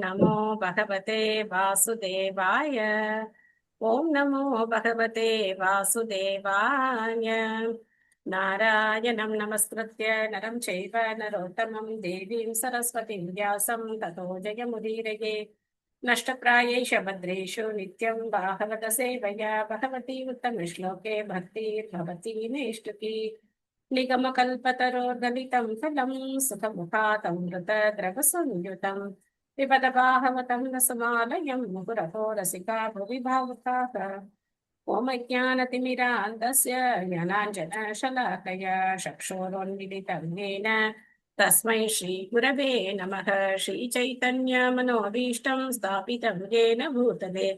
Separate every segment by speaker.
Speaker 1: நமோ பகவதே வாசுதேவாய. ஓம் நமோ பகவதே வாசுதேவாய. நாராயணம் நமஸ்கிருத்ய நரம் சைவ நரோத்தமம் தேவீம் சரஸ்வதிம் வியாசம் ததோ ஜெயமுதீரயே. नष्टप्रायैष भद्रेषु नित्यं भागवत सेवया भगवती उत्तमश्लोके भक्तिर्भवती नैष्टुकी. निगमकल्पतरोर्गलितं फलं सुखमुखातमृतद्रवसंयुतं पिबत भागवतं रसमालयं मुहुरहो रसिका भुवि भावुकाः. ओमज्ञानतिमिरान्धस्य ज्ञानाञ्जनशलाकया चक्षुरोन्मिलितं येन तस्मै श्रीगुरवे नमः. श्रीचैतन्यमनोभीष्टं स्थापितं येन भूतले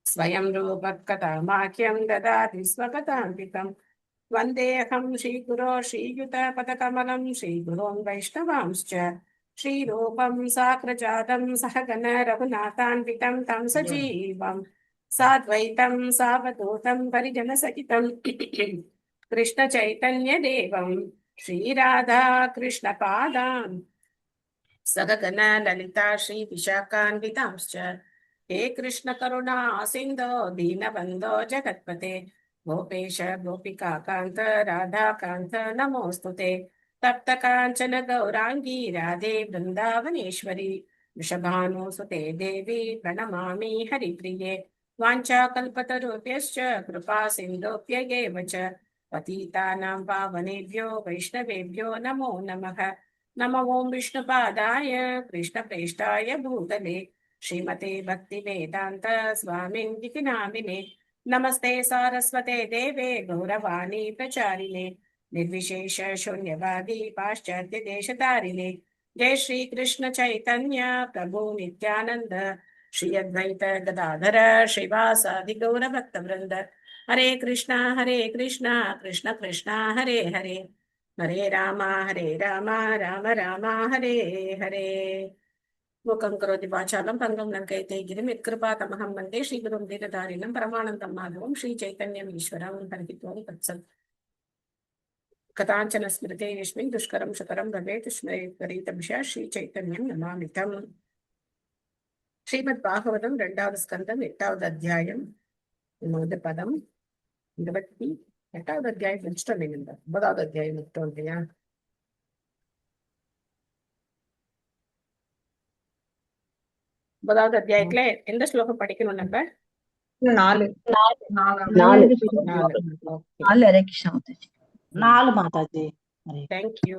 Speaker 1: स्वयं रूपकथामाख्यं ददाति स्वपदान्तिकं. वन्देऽहं श्रीगुरो श्रीयुतपदकमलं श्रीगुरों वैष्णवांश्च. श्रीरूपं साग्रजातं सहगण रघुनाथान्वितं तं सजीवं साद्वैतं सावधूतं परिजनसहितं कृष्णचैतन्यदेवं श्रीराधा कृष्णपादान् सगगण ललिता श्रीविशाखान्वितांश्च. हे कृष्ण करुणा सिन्धो दीनबन्धो जगत्पते गोपेश गोपिकान्त राधाकान्त नमोऽस्तुते. तप्त काञ्चन गौराङ्गी राधे वृन्दावनेश्वरी वृषभानुसुते देवी प्रणमामि हरिप्रिये. वाञ्छाकल्पतरुभ्यश्च कृपा सिन्धुभ्यैव च पतितानां पावनेभ्यो वैष्णवेभ्यो नमो नमः. नमो ओं विष्णुपादाय कृष्णप्रेष्ठाय भूतले श्रीमते भक्तिवेदान्त स्वामिन्ति नामिने. नमस्ते सारस्वते देवे गौरवाणी प्रचारिणे निर्विशेष शून्यवादी पाश्चात्य देशतारिणे. जय श्री कृष्ण चैतन्य प्रभु नित्यानंद श्री अद्वैत गदाधर श्रीवासादि गौर भक्त वृंद. हरे कृष्णा कृष्ण कृष्णा हरे हरे हरे राम राम राम हरे हरे. मूकं करोति वाचालं पङ्गुं लङ्कयते गिरिं यत्कृपातमहं वन्दे श्रीगुरुं दीनतारिणं परमानन्दं माधवं श्रीचैतन्यम् ईश्वरं हरित्वं तत्सत्. कथाञ्चन स्मृते यस्मिन् दुष्करं शतरं भवेत् स्मरेत्परीतभिषा श्रीचैतन्यं नमामितम्. श्रीमद्भागवतं 2வது स्कन्धம் 8வது அத்தியாயம் 3வது பதம் 28வது அத்தியாயம் முடிச்சிட்டோம். நீங்க 9வது அத்தியாயம் முடிச்சிட்டோம் இல்லையா? 9வது அத்தியாயத்துல எந்த ஸ்லோகம் படிக்கணும் நம்ம?
Speaker 2: 4 மாதாஜி.
Speaker 1: தேங்க்யூ.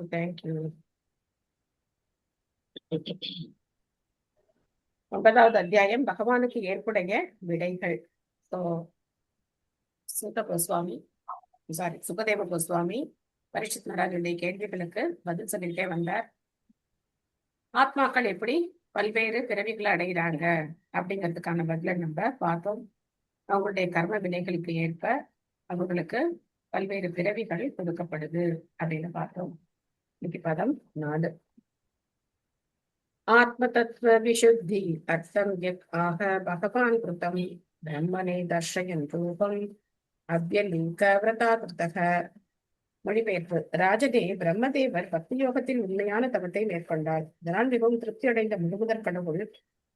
Speaker 1: 9வது அத்தியாயம் பகவானுக்கு ஏற்புடைய விடைகள். சுகதேவ கோஸ்வாமி பரீட்சித் மகாராஜுடைய கேள்விகளுக்கு பதில் சொல்லிட்டே வந்தார். ஆத்மாக்கள் எப்படி பல்வேறு பிறவிகளை அடைகிறாங்க அப்படிங்கிறதுக்கான பதில நம்ம பார்த்தோம். அவங்களுடைய கர்ம வினைகளுக்கு ஏற்ப அவங்களுக்கு பல்வேறு பிறவிகள் கொடுக்கப்படுது அப்படின்னு பார்த்தோம். இன்னைக்கு பதம் 4. ஆத்ம தத்துவ விசுத்தி அர்த்தம் யத் ஆக பகவான் கிருதம் பிரம்மனே தர்ஷயன் ரூபம் அவ்யலிங்க விரதாகிருதக. மொழிபெயர்ப்பு. ராஜனே, பிரம்மதேவர் பக்தி யோகத்தில் உண்மையான தவத்தை மேற்கொண்டார். இதனால் மிகவும் திருப்தி அடைந்த முழுமுதற் கடவுள்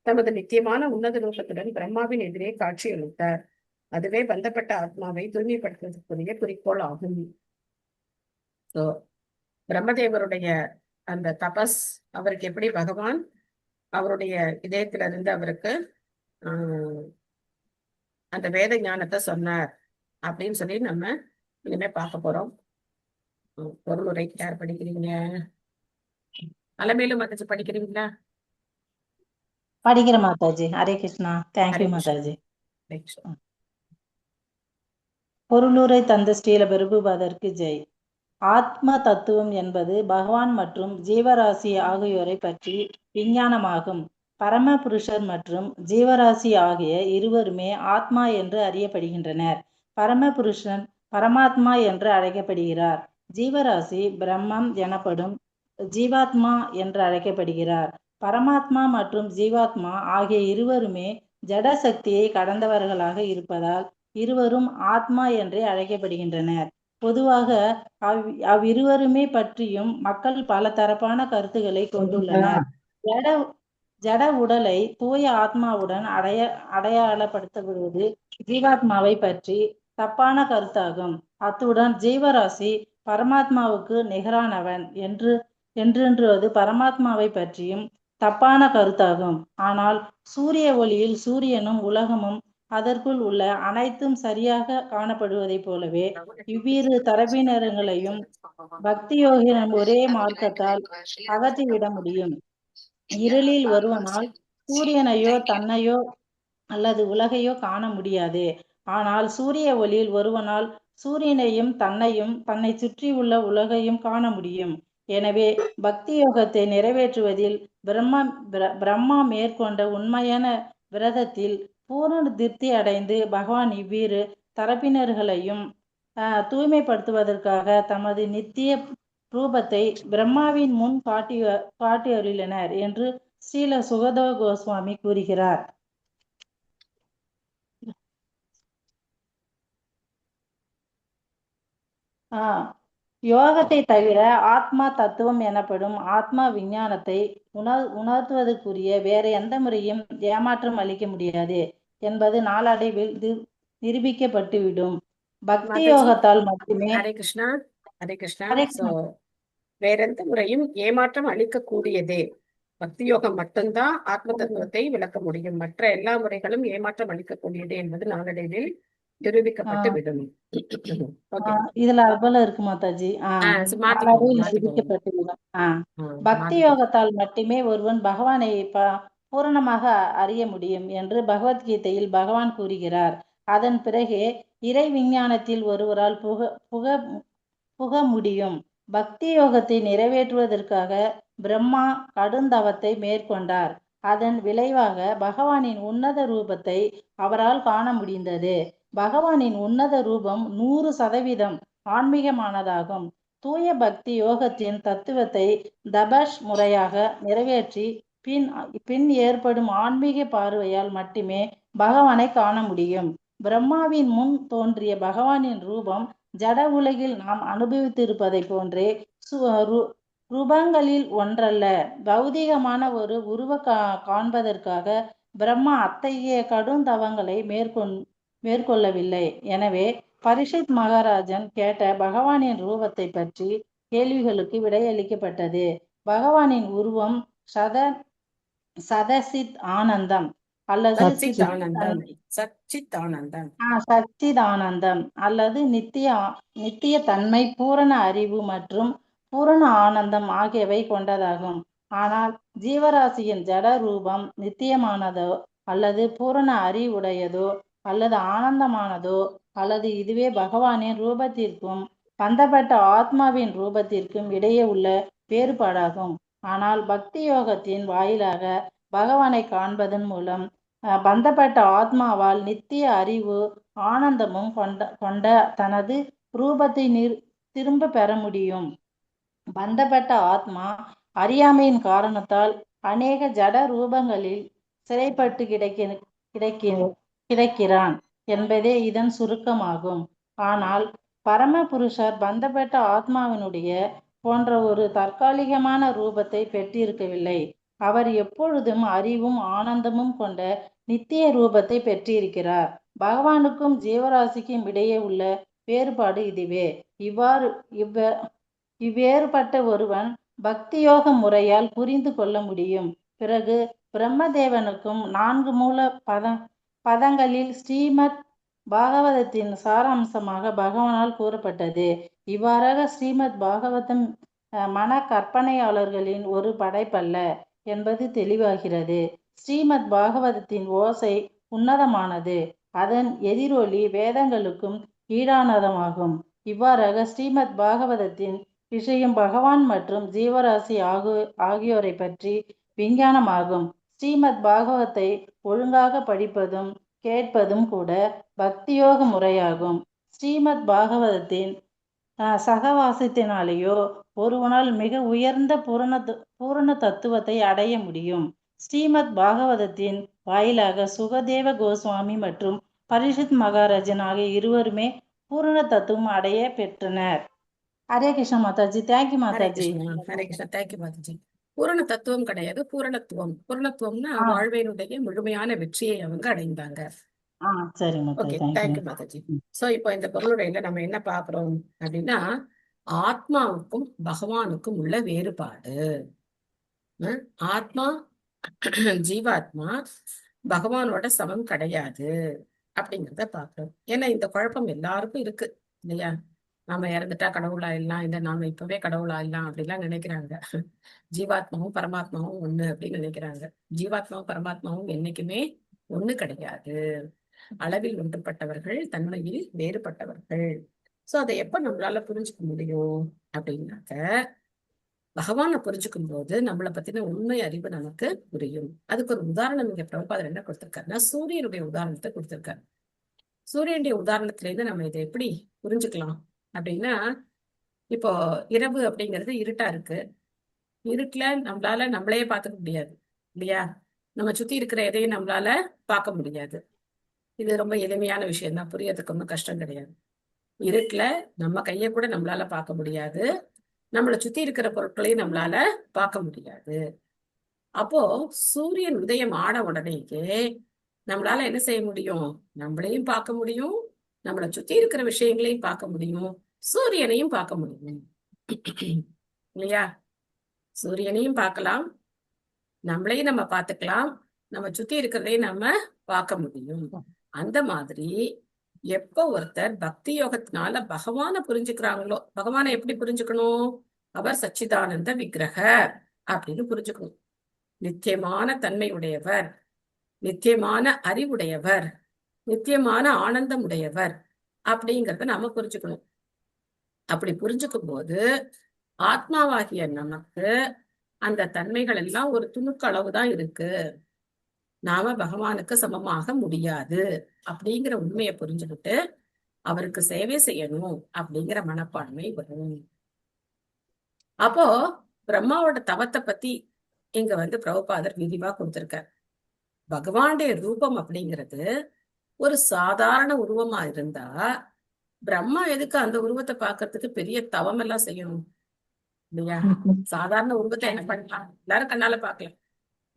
Speaker 1: தமது நித்தியமான உன்னத ரூபத்துடன் பிரம்மாவின் எதிரே காட்சியளித்தார். அதுவே பந்தப்பட்ட ஆத்மாவை தூய்மைப்படுத்துவதற்குரிய குறிக்கோள் ஆகும். பிரம்மதேவருடைய அந்த தபஸ், அவருக்கு எப்படி பகவான் அவருடைய இதயத்திலிருந்து அவருக்கு அந்த வேத ஞானத்தை சொன்னார் அப்படின்னு சொல்லி நம்ம இனிமே பார்க்க போறோம். பொருளுரை யார் படிக்கிறீங்க? அலமேலு மாதாஜி படிக்கிறீங்களா?
Speaker 2: படிக்கிற மாதாஜி. ஹரே கிருஷ்ணா. தேங்க்யூ மாதாஜி. பொருளுரை தந்த ஸ்ரீல பிரபுபாதருக்கு ஜெய். ஆத்ம தத்துவம் என்பது பகவான் மற்றும் ஜீவராசி ஆகியோரை பற்றி விஞ்ஞானமாகும். பரம புருஷர் மற்றும் ஜீவராசி ஆகிய இருவருமே ஆத்மா என்று அறியப்படுகின்றனர். பரம புருஷன் பரமாத்மா என்று அழைக்கப்படுகிறார். ஜீவராசி பிரம்மம் எனப்படும் ஜீவாத்மா என்று அழைக்கப்படுகிறார். பரமாத்மா மற்றும் ஜீவாத்மா ஆகிய இருவருமே ஜட சக்தியை கடந்தவர்களாக இருப்பதால் இருவரும் ஆத்மா என்றே அழைக்கப்படுகின்றனர். பொதுவாக அவ்விருவருமே பற்றியும் மக்கள் பல தரப்பான கருத்துக்களை கொண்டுள்ளனர். ஜட உடலை தூய ஆத்மாவுடன் அடையாளப்படுத்தப்படுவது ஜீவாத்மாவை பற்றி தப்பான கருத்தாகும். அத்துடன் ஜீவராசி பரமாத்மாவுக்கு நிகரானவன் என்றென்றுவது பரமாத்மாவை பற்றியும் தப்பான கருத்தாகும். ஆனால் சூரிய ஒளியில் சூரியனும் உலகமும் அதற்குள் உள்ள அனைத்தும் சரியாக காணப்படுவதைப் போலவே இவ்விரு தரப்பினர்களையும் பக்தி யோகியின் ஒரே மார்க்கத்தால் அகற்றிவிட முடியும். இருளில் ஒருவனால் சூரியனையோ தன்னையோ அல்லது உலகையோ காண முடியாது. ஆனால் சூரிய ஒளியில் ஒருவனால் சூரியனையும் தன்னையும் தன்னை சுற்றியுள்ள உலகையும் காண முடியும். எனவே பக்தி யோகத்தை நிறைவேற்றுவதில் பிரம்மா மேற்கொண்ட உண்மையான விரதத்தில் பூரண திருப்தி அடைந்து பகவான் இவ்விரு தரப்பினர்களையும் தூய்மைப்படுத்துவதற்காக தமது நித்திய ரூபத்தை பிரம்மாவின் முன் காட்டியருளினர் என்று ஸ்ரீல சுகதேவ கோஸ்வாமி கூறுகிறார். யோகத்தை தவிர ஆத்மா தத்துவம் எனப்படும் ஆத்மா விஞ்ஞானத்தை உணர்த்துவதற்குரிய வேற எந்த முறையும் ஏமாற்றம் அளிக்க முடியாது என்பது நாளடைவில் நிரூபிக்கப்பட்டுவிடும். பக்தி யோகத்தால் மட்டுமே.
Speaker 1: ஹரே கிருஷ்ணா. வேற எந்த முறையும் ஏமாற்றம் அளிக்கக்கூடியதே. பக்தி யோகம் மட்டும்தான் ஆத்ம தத்துவத்தை விளக்க முடியும். மற்ற எல்லா முறைகளும் ஏமாற்றம் அளிக்கக்கூடியது என்பது நாளடைவில் நிரூபிக்கப்பட்டு விடும்.
Speaker 2: இதுல அவ்வளவு இருக்கு மாதாஜி. நிரூபிக்கப்பட்டு விடும். பக்தி யோகத்தால் மட்டுமே ஒருவன் பகவானை பூரணமாக அறிய முடியும் என்று பகவத்கீதையில் பகவான் கூறுகிறார். அதன் பிறகு இறை விஞ்ஞானத்தில் ஒருவரால் புக முடியும். பக்தி யோகத்தை நிறைவேற்றுவதற்காக பிரம்மா கடுந்தவத்தை மேற்கொண்டார். அதன் விளைவாக பகவானின் உன்னத ரூபத்தை அவரால் காண முடிந்தது. பகவானின் உன்னத ரூபம் 100% ஆன்மீகமானதாகும். தூய பக்தி யோகத்தின் தத்துவத்தை தபஸ் முறையாக நிறைவேற்றி பின் ஏற்படும் ஆன்மீக பார்வையால் மட்டுமே பகவானை காண முடியும். பிரம்மாவின் முன் தோன்றிய பகவானின் ரூபம் ஜட உலகில் நாம் அனுபவித்திருப்பதை போன்றே ரூபங்களில் ஒன்றல்ல. பௌதிகமான ஒரு உருவ காண்பதற்காக பிரம்மா அத்தகைய கடும் தவங்களை மேற்கொள்ளவில்லை. எனவே பரிஷத் மகாராஜன் கேட்ட பகவானின் ரூபத்தை பற்றி கேள்விகளுக்கு விடையளிக்கப்பட்டது. பகவானின் உருவம் சதசித் ஆனந்தம் அல்லது சச்சிதானந்தம் அல்லது நித்திய தன்மை, பூரண அறிவு மற்றும் பூரண ஆனந்தம் ஆகியவை கொண்டதாகும். ஆனால் ஜீவராசியின் ஜட ரூபம் நித்தியமானதோ அல்லது பூரண அறிவுடையதோ அல்லது ஆனந்தமானதோ அல்லது இதுவே பகவானின் ரூபத்திற்கும் பந்தப்பட்ட ஆத்மாவின் ரூபத்திற்கும் இடையே உள்ள வேறுபாடாகும். ஆனால் பக்தி யோகத்தின் வாயிலாக பகவானை காண்பதன் மூலம் பந்தப்பட்ட ஆத்மாவால் நித்திய அறிவு ஆனந்தமும் கொண்ட தனது ரூபத்தை திரும்ப பெற முடியும். பந்தப்பட்ட ஆத்மா அறியாமையின் காரணத்தால் அநேக ஜட ரூபங்களில் சிறைப்பட்டு கிடக்கிறான் என்பதே இதன் சுருக்கமாகும். ஆனால் பரமபுருஷர் பந்தப்பட்ட ஆத்மாவினுடைய போன்ற ஒரு தற்காலிகமான ரூபத்தை பெற்றிருக்கவில்லை. அவர் எப்பொழுதும் அறிவும் ஆனந்தமும் கொண்ட நித்திய ரூபத்தை பெற்றிருக்கிறார். பகவானுக்கும் ஜீவராசிக்கும் இடையே உள்ள வேறுபாடு இதுவே. இவ்வேறுபட்ட ஒருவன் பக்தி யோக முறையால் புரிந்து கொள்ள முடியும். பிறகு பிரம்மதேவனுக்கும் 4 மூல பதங்களில் ஸ்ரீமத் பாகவதத்தின் சாராம்சமாக பகவானால் கூறப்பட்டது. இவ்வாறாக ஸ்ரீமத் பாகவதம் மன கற்பனையாளர்களின் ஒரு படைப்பல்ல என்பது தெளிவாகிறது. ஸ்ரீமத் பாகவதத்தின் ஓசை உன்னதமானது. அதன் எதிரொலி வேதங்களுக்கும் ஈடானதமாகும். இவ்வாறாக ஸ்ரீமத் பாகவதத்தின் விஷயம் பகவான் மற்றும் ஜீவராசி ஆகியோரை பற்றி விஞ்ஞானமாகும். ஸ்ரீமத் பாகவத்தை ஒழுங்காக படிப்பதும் கேட்பதும் கூட பக்தியோக முறையாகும். ஸ்ரீமத் பாகவதத்தின் சகவாசத்தினாலேயோ ஒருவனால் மிக உயர்ந்த பூரண தத்துவத்தை அடைய முடியும். ஸ்ரீமத் பாகவதத்தின் வாயிலாக சுகதேவ கோஸ்வாமி மற்றும் பரிஷத் மகாராஜன் ஆகிய இருவருமே பூரண தத்துவம் அடைய பெற்றனர். ஹரே கிருஷ்ணா மாதாஜி. தேங்க்யூ மாதாஜி.
Speaker 1: ஹரே கிருஷ்ணா. தேங்க்யூ மாதாஜி. பூரண தத்துவம் கிடையாது, பூரணத்துவம். பூரணத்துவம்னா
Speaker 2: ஆ
Speaker 1: வாழ்வினுடைய முழுமையான வெற்றியை அவங்க அடைந்தாங்க.
Speaker 2: ஆ சரி Mataji,
Speaker 1: okay,
Speaker 2: thank you.
Speaker 1: Thank you Mataji. So இப்போ இந்த பொருளுரையில நம்ம என்ன பாக்குறோம் அப்படின்னா, ஆத்மாவுக்கும் பகவானுக்கும் உள்ள வேறுபாடு. ஆத்மா ஜீவாத்மா பகவானோட சமம் கிடையாது அப்படிங்கிறத பாக்குறோம். ஏன்னா இந்த குழப்பம் எல்லாருக்கும் இருக்கு இல்லையா? நாம இறந்துட்டா கடவுளா எல்லாம், இல்ல நாம இப்பவே கடவுளா எல்லாம் அப்படிலாம் நினைக்கிறாங்க. ஜீவாத்மாவும் பரமாத்மாவும் ஒண்ணு அப்படின்னு நினைக்கிறாங்க. ஜீவாத்மாவும் பரமாத்மாவும் என்னைக்குமே ஒண்ணு கிடையாது. அளவில் ஒன்றுபட்டவர்கள், தன்மையில் வேறுபட்டவர்கள். சோ அதை எப்ப நம்மளால புரிஞ்சுக்க முடியும் அப்படின்னாக்க, பகவானை புரிஞ்சுக்கும் போது நம்மளை பத்தின உண்மை அறிவு நமக்கு புரியும். அதுக்கு ஒரு உதாரணம் இங்க பிரபுபாதர் என்ன கொடுத்திருக்காருன்னா, சூரியனுடைய உதாரணத்தை கொடுத்திருக்காரு. சூரியனுடைய உதாரணத்துல இருந்து நம்ம இதை எப்படி புரிஞ்சுக்கலாம் அப்படின்னா, இப்போ இரவு அப்படிங்கிறது இருட்டா இருக்கு. இருட்டுல நம்மளால நம்மளையே பார்த்துக்க முடியாது இல்லையா? நம்ம சுத்தி இருக்கிற எதையும் நம்மளால பார்க்க முடியாது. இது ரொம்ப எளிமையான விஷயம் தான், புரியறதுக்கு ஒன்றும் கஷ்டம் கிடையாது. இருட்டுல நம்ம கையை கூட நம்மளால பார்க்க முடியாது, நம்மளை சுத்தி இருக்கிற பொருட்களையும் நம்மளால பார்க்க முடியாது. அப்போ சூரியன் உதயம் ஆன உடனேயே நம்மளால என்ன செய்ய முடியும்? நம்மளையும் பார்க்க முடியும், நம்மளை சுத்தி இருக்கிற விஷயங்களையும் பார்க்க முடியும், சூரியனையும் பார்க்க முடியும் இல்லையா? சூரியனையும் பார்க்கலாம், நம்மளையும் நம்ம பார்த்துக்கலாம், நம்ம சுத்தி இருக்கிறதையும் நம்ம பார்க்க முடியும். அந்த மாதிரி எப்ப ஒருத்தர் பக்தி யோகத்தினால பகவானை புரிஞ்சுக்கிறாங்களோ, பகவானை எப்படி புரிஞ்சுக்கணும்? அவர் சச்சிதானந்த விக்கிரக அப்படின்னு புரிஞ்சுக்கணும். நித்தியமான தன்மை உடையவர், நித்தியமான அறிவுடையவர், நித்தியமான ஆனந்தம் உடையவர் அப்படிங்கிறத நாம புரிஞ்சுக்கணும். அப்படி புரிஞ்சுக்கும் போது ஆத்மாவாகிய நமக்கு அந்த தன்மைகள் எல்லாம் ஒரு துணுக்கு அளவுதான் இருக்கு, நாம பகவானுக்கு சமமாக முடியாது அப்படிங்கிற உண்மையை புரிஞ்சுக்கிட்டு அவருக்கு சேவை செய்யணும் அப்படிங்கிற மனப்பான்மை வரும். அப்போ பிரம்மாவோட தவத்தை பத்தி இங்க பிரபுபாதர் விரிவா கொடுத்திருக்கார். பகவானுடைய ரூபம் அப்படிங்கிறது ஒரு சாதாரண உருவமா இருந்தா பிரம்மா எதுக்கு அந்த உருவத்தை பார்க்கறதுக்கு பெரிய தவம் எல்லாம் செய்யணும் இல்லையா? சாதாரண உருவத்தை என்ன பண்ணலாம், எல்லாரும் கண்ணால பார்க்கலாம்.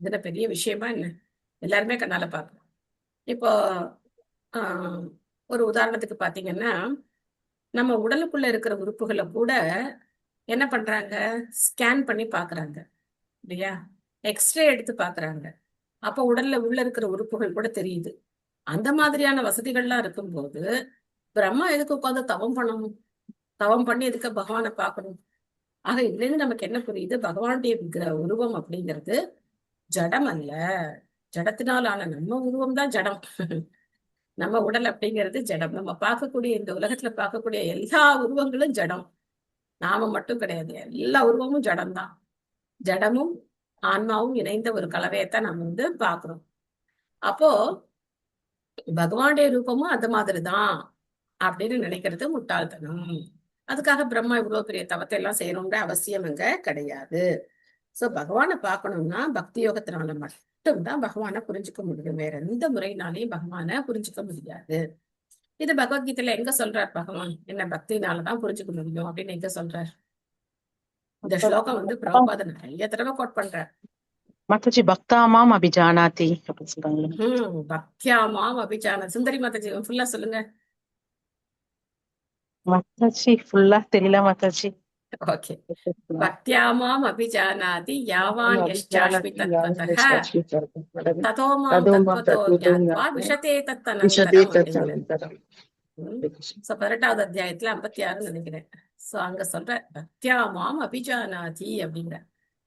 Speaker 1: இதுல பெரிய விஷயமா என்ன? எல்லாருமே கண்ணால பார்க்கலாம். இப்போ ஆஹ் ஒரு உதாரணத்துக்கு பாத்தீங்கன்னா, நம்ம உடலுக்குள்ள இருக்கிற உறுப்புகளை கூட என்ன பண்றாங்க? ஸ்கேன் பண்ணி பாக்குறாங்க இல்லையா? எக்ஸ்ரே எடுத்து பாக்குறாங்க. அப்ப உடல்ல உள்ள இருக்கிற உறுப்புகள் கூட தெரியுது. அந்த மாதிரியான வசதிகள்லாம் இருக்கும்போது பிரம்மா எதுக்கு உட்காந்து தவம் பண்ணணும்? தவம் பண்ணி எதுக்கு பகவானை பார்க்கணும்? ஆக இதுல இருந்து நமக்கு என்ன புரியுது? பகவானுடைய உருவம் அப்படிங்கிறது ஜடம் அல்ல. ஜடத்தினாலான நம்ம உருவம் தான் ஜடம். நம்ம உடல் அப்படிங்கிறது ஜடம். நம்ம பார்க்கக்கூடிய இந்த உலகத்துல பார்க்கக்கூடிய எல்லா உருவங்களும் ஜடம். நாம மட்டும் கிடையாது, எல்லா உருவமும் ஜடம் தான். ஜடமும் ஆன்மாவும் இணைந்த ஒரு கலவையத்தான் நம்ம பாக்குறோம். அப்போ பகவானுடைய ரூபமும் அது மாதிரிதான் அப்படின்னு நினைக்கிறது முட்டாள்தனம். அதுக்காக பிரம்மா இவ்வளவு பெரிய தவத்தை எல்லாம் செய்யணும்ன்ற அவசியம் அங்க கிடையாது. சோ பகவானை பார்க்கணும்னா பக்தி யோகத்தினால மட்டும்தான் பகவானை புரிஞ்சுக்க முடியும். வேற எந்த முறையினாலையும் பகவானை புரிஞ்சுக்க முடியாது. இது பகவத்கீதையில எங்க சொல்றார்? பகவான் என்ன பக்தினாலதான் புரிஞ்சுக்க முடியும் அப்படின்னு எங்க சொல்றார்? இந்த ஸ்லோகம் பிரபுபாத நிறைய தடவை கோட் பண்றார்.
Speaker 3: மாதாஜி பக்தாமாம் அபிஜானாதி அப்படின்னு சொல்றாங்க.
Speaker 1: பக்தியாமாம் அபிஜான. சுந்தரி மாதாஜி ஃபுல்லா சொல்லுங்க.
Speaker 3: மாதாஜி ஃபுல்லா தெரியல மாதாஜி.
Speaker 1: ஓகே. பக்தியாமாம் அபிஜானாதி யாவான் யஷ்சாஸ்மி தத்வதஹ ததோ மாம் தத்வதோ ஞாத்வா விஷதே தத்தனந்தரம். சோ 18வது அத்தியாயத்துல 56 நினைக்கிறேன். சோ அங்க சொல்ற பக்தியாமாம் அபிஜானாதி அப்படிங்கிற,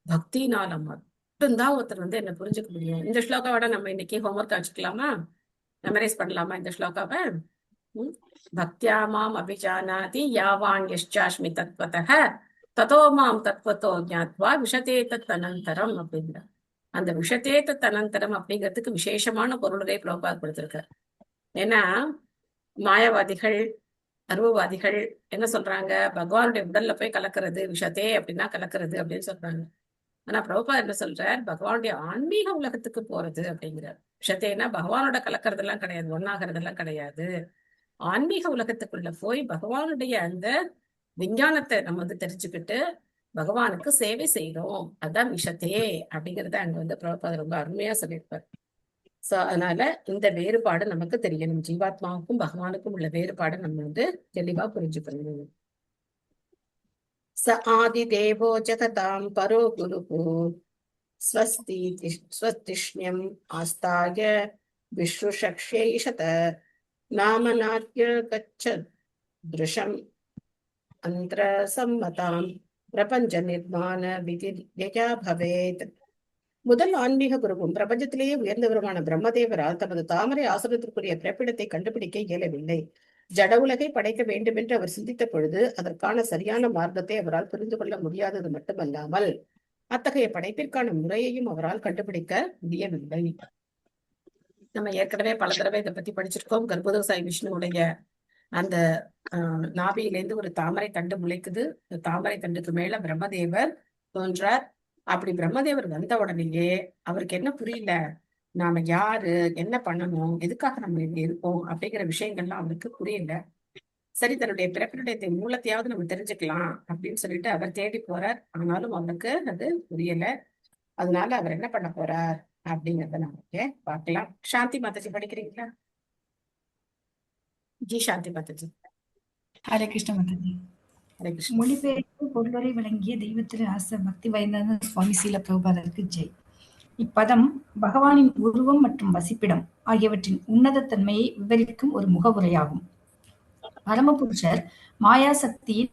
Speaker 1: பக்தினால மட்டும்தான் ஒருத்தர் என்ன புரிஞ்சுக்க முடியும். இந்த ஸ்லோகாவோட நம்ம இன்னைக்கு ஹோம்ஒர்க் வச்சுக்கலாமா? மெமரைஸ் பண்ணலாமா இந்த ஸ்லோகாவை? பக்தியாமாம் அபிஜானாதி யாவான் யஷ்சாஸ்மி தத்வதஹ ததோ மாம் தத்வதோ ஞாத்வா விஷதே தத்தனந்தரம் அப்படிங்கிற, அந்த விஷதே தத்தனந்தரம் அப்படிங்கிறதுக்கு விசேஷமான பொருளை பிரபுபாத் கொடுத்திருக்கார். ஏன்னா மாயவாதிகள், அருவவாதிகள் என்ன சொல்றாங்க? பகவானுடைய உடல்ல போய் கலக்கிறது விஷத்தே அப்படின்னா கலக்கிறது அப்படின்னு சொல்றாங்க. ஆனா பிரபுபாத் என்ன சொல்றார்? பகவானுடைய ஆன்மீக உலகத்துக்கு போறது அப்படிங்கிறார். விஷத்தேன்னா பகவானோட கலக்கிறதெல்லாம் கிடையாது, ஒன்னாகிறதெல்லாம் கிடையாது. ஆன்மீக உலகத்துக்குள்ள போய் பகவானுடைய அந்த விஞ்ஞானத்தை நம்ம தெரிஞ்சுக்கிட்டு பகவானுக்கு சேவை செய்யறோம், அதான் விஷத்தே அப்படிங்கறத அங்க வந்து பிரபுபாதர் ரொம்ப அருமையா சொல்லியிருப்பார். சோ அதனால இந்த வேறுபாடு நமக்கு தெரியணும். ஜீவாத்மாவுக்கும் பகவானுக்கும் உள்ள வேறுபாடு நம்ம வந்து தெளிவா புரிஞ்சுக்கணும். ச ஆதி தேவோ ஜகதாம் பரோ குருஹு ஸ்வஸ்திஷ்ணியம் ஆஸ்தாய விஸ்ருஷக்ஷேஷத நாமநாத்ய கச்சத் திருஷம் அந்திர சம்மதாம் பிரபஞ்ச நிர்மாண விதியா பவேத். முதல் ஆன்மீக குருவும் பிரபஞ்சத்திலேயே உயர்ந்தவருமான பிரம்மதேவரால் தமது தாமரை ஆசிரத்திற்குரிய பிறப்பிடத்தை கண்டுபிடிக்க இயலவில்லை. ஜட உலகை படைக்க வேண்டும் என்று அவர் சிந்தித்த பொழுது அதற்கான சரியான மார்க்கத்தை அவரால் புரிந்து கொள்ள முடியாதது மட்டுமல்லாமல் அத்தகைய படைப்பிற்கான முறையையும் அவரால் கண்டுபிடிக்க முடியவில்லை. நம்ம ஏற்கனவே பல தடவை இதை பத்தி படிச்சிருக்கோம். கர்ப்போதசாய் விஷ்ணுவுடைய அந்த நாபியிலேருந்து ஒரு தாமரை தண்டு முளைக்குது. தாமரை தண்டுக்கு மேல பிரம்மதேவர் தோன்றார். அப்படி பிரம்மதேவர் வந்த உடனேயே அவருக்கு என்ன புரியல, நாம யாரு, என்ன பண்ணணும், எதுக்காக நம்ம இங்க இருக்கோம் அப்படிங்கிற விஷயங்கள்லாம் அவருக்கு புரியல. சரி, தன்னுடைய பிறப்பினுடைய மூலத்தையாவது நம்ம தெரிஞ்சுக்கலாம் அப்படின்னு சொல்லிட்டு அவர் தேடி போறார். ஆனாலும் அவருக்கு அது புரியல. அதனால அவர் என்ன பண்ண போறார் அப்படிங்கறத நமக்கு பார்க்கலாம். சாந்தி மாதாஜி படிக்கிறீங்களா? ஜி சாந்தி மாதாஜி.
Speaker 4: ஹரே கிருஷ்ண மாதாஜி.
Speaker 1: ஹரே கிருஷ்ண.
Speaker 4: மொழிபெயர்ப்பு பொருளரை வழங்கிய தெய்வத்திரு ஆச பக்தி வைந்தான சுவாமி சீல பிரபுபாதருக்கு ஜெய். இப்பதம் பகவானின் உருவம் மற்றும் வசிப்பிடம் ஆகியவற்றின் உன்னத தன்மையை விவரிக்கும் ஒரு முகவுரையாகும். பரமபுருஷர் மாயா சக்தியின்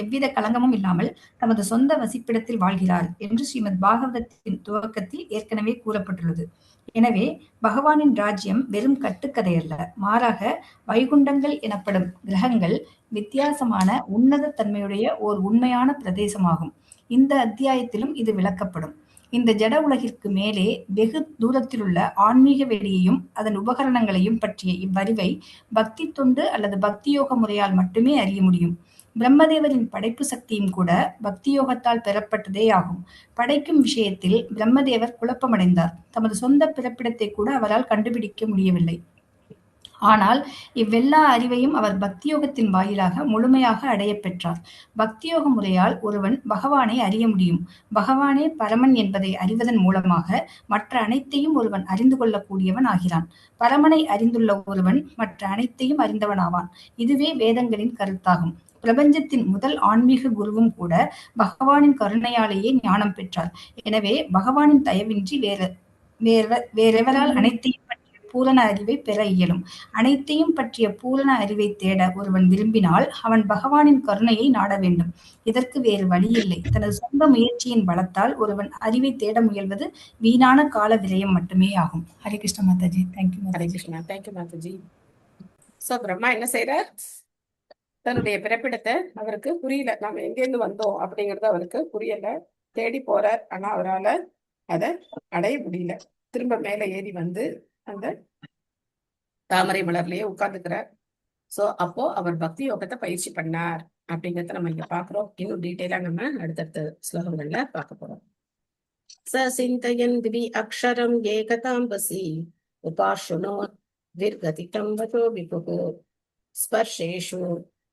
Speaker 4: எவ்வித களங்கமும் இல்லாமல் தமது சொந்த வசிப்பிடத்தில் வாழ்கிறார் என்று ஸ்ரீமத் பாகவதத்தின் துவக்கத்தில் ஏற்கனவே கூறப்பட்டுள்ளது. எனவே பகவானின் ராஜ்யம் வெறும் கட்டுக்கதை அல்ல, மாறாக வைகுண்டங்கள் எனப்படும் கிரகங்கள் வித்தியாசமான உன்னத தன்மையுடைய ஓர் உண்மையான பிரதேசமாகும். இந்த அத்தியாயத்திலும் இது விளக்கப்படும். இந்த ஜட உலகிற்கு மேலே வெகு தூரத்திலுள்ள ஆன்மீக வெளியையும் அதன் உபகரணங்களையும் பற்றிய இவ்வறிவை பக்தி தொண்டு அல்லது பக்தியோக முறையால் மட்டுமே அறிய முடியும். பிரம்மதேவரின் படைப்பு சக்தியும் கூட பக்தியோகத்தால் பெறப்பட்டதே ஆகும். படைக்கும் விஷயத்தில் பிரம்மதேவர் குழப்பமடைந்தார். தமது சொந்த பிறப்பிடத்தை கூட அவரால் கண்டுபிடிக்க முடியவில்லை. ஆனால் இவ்வெல்லா அறிவையும் அவர் பக்தியோகத்தின் வாயிலாக முழுமையாக அடைய பெற்றார். பக்தியோக முறையால் ஒருவன் பகவானை அறிய முடியும். பகவானே பரமன் என்பதை அறிவதன் மூலமாக மற்ற அனைத்தையும் ஒருவன் அறிந்து கொள்ளக்கூடியவன் ஆகிறான். பரமனை அறிந்துள்ள ஒருவன் மற்ற அனைத்தையும் அறிந்தவனாவான். இதுவே வேதங்களின் கருத்தாகும். பிரபஞ்சத்தின் முதல் ஆன்மீக குருவும் கூட பகவானின் கருணையாலேயே ஞானம் பெற்றார். எனவே பகவானின் தயவின்றி வேறெவரால் அனைத்தையும் பூரண அறிவை பெற இயலும். அனைத்தையும் பற்றிய பூரண அறிவை தேட ஒருவன் விரும்பினால் அவன் பகவானின் கருணையை நாட வேண்டும். இதற்கு வேறு வழியில்லை. தனது சொந்த முயற்சியின் பலத்தால் ஒருவன் அறிவை தேட முயல்வது வீணான கால விரயம் மட்டுமே ஆகும். Hare Krishna Mataji. Thank you.
Speaker 1: Hare Krishna. Thank you Mataji. So Brahma என்ன செய்யறார்? தன்னுடைய பிறப்பிடத்தை அவருக்கு புரியல, நாம எங்கேருந்து வந்தோம் அப்படிங்கறது அவருக்கு புரியல. தேடி போறார். ஆனா அவரால் அதை அடைய முடியல. திரும்ப மேல ஏறி வந்து அந்த தாமரை மலர்லயே உட்கார்ந்துக்கிறார். சோ அப்போ அவர் பக்தி யோகத்தை பயிற்சி பண்ணார் அப்படிங்கறத நம்ம இங்க பாக்குறோம். இன்னும் டீட்டெயிலா நம்ம அடுத்தடுத்த ஸ்லோகங்கள்ல பார்க்க போறோம். ச சிந்தயன் திவி அக்ஷரம் ஏகதாம்பசி உபாஷுனோ விர்கதிகம் வதோ விபுகு ஸ்பர்ஷேஷு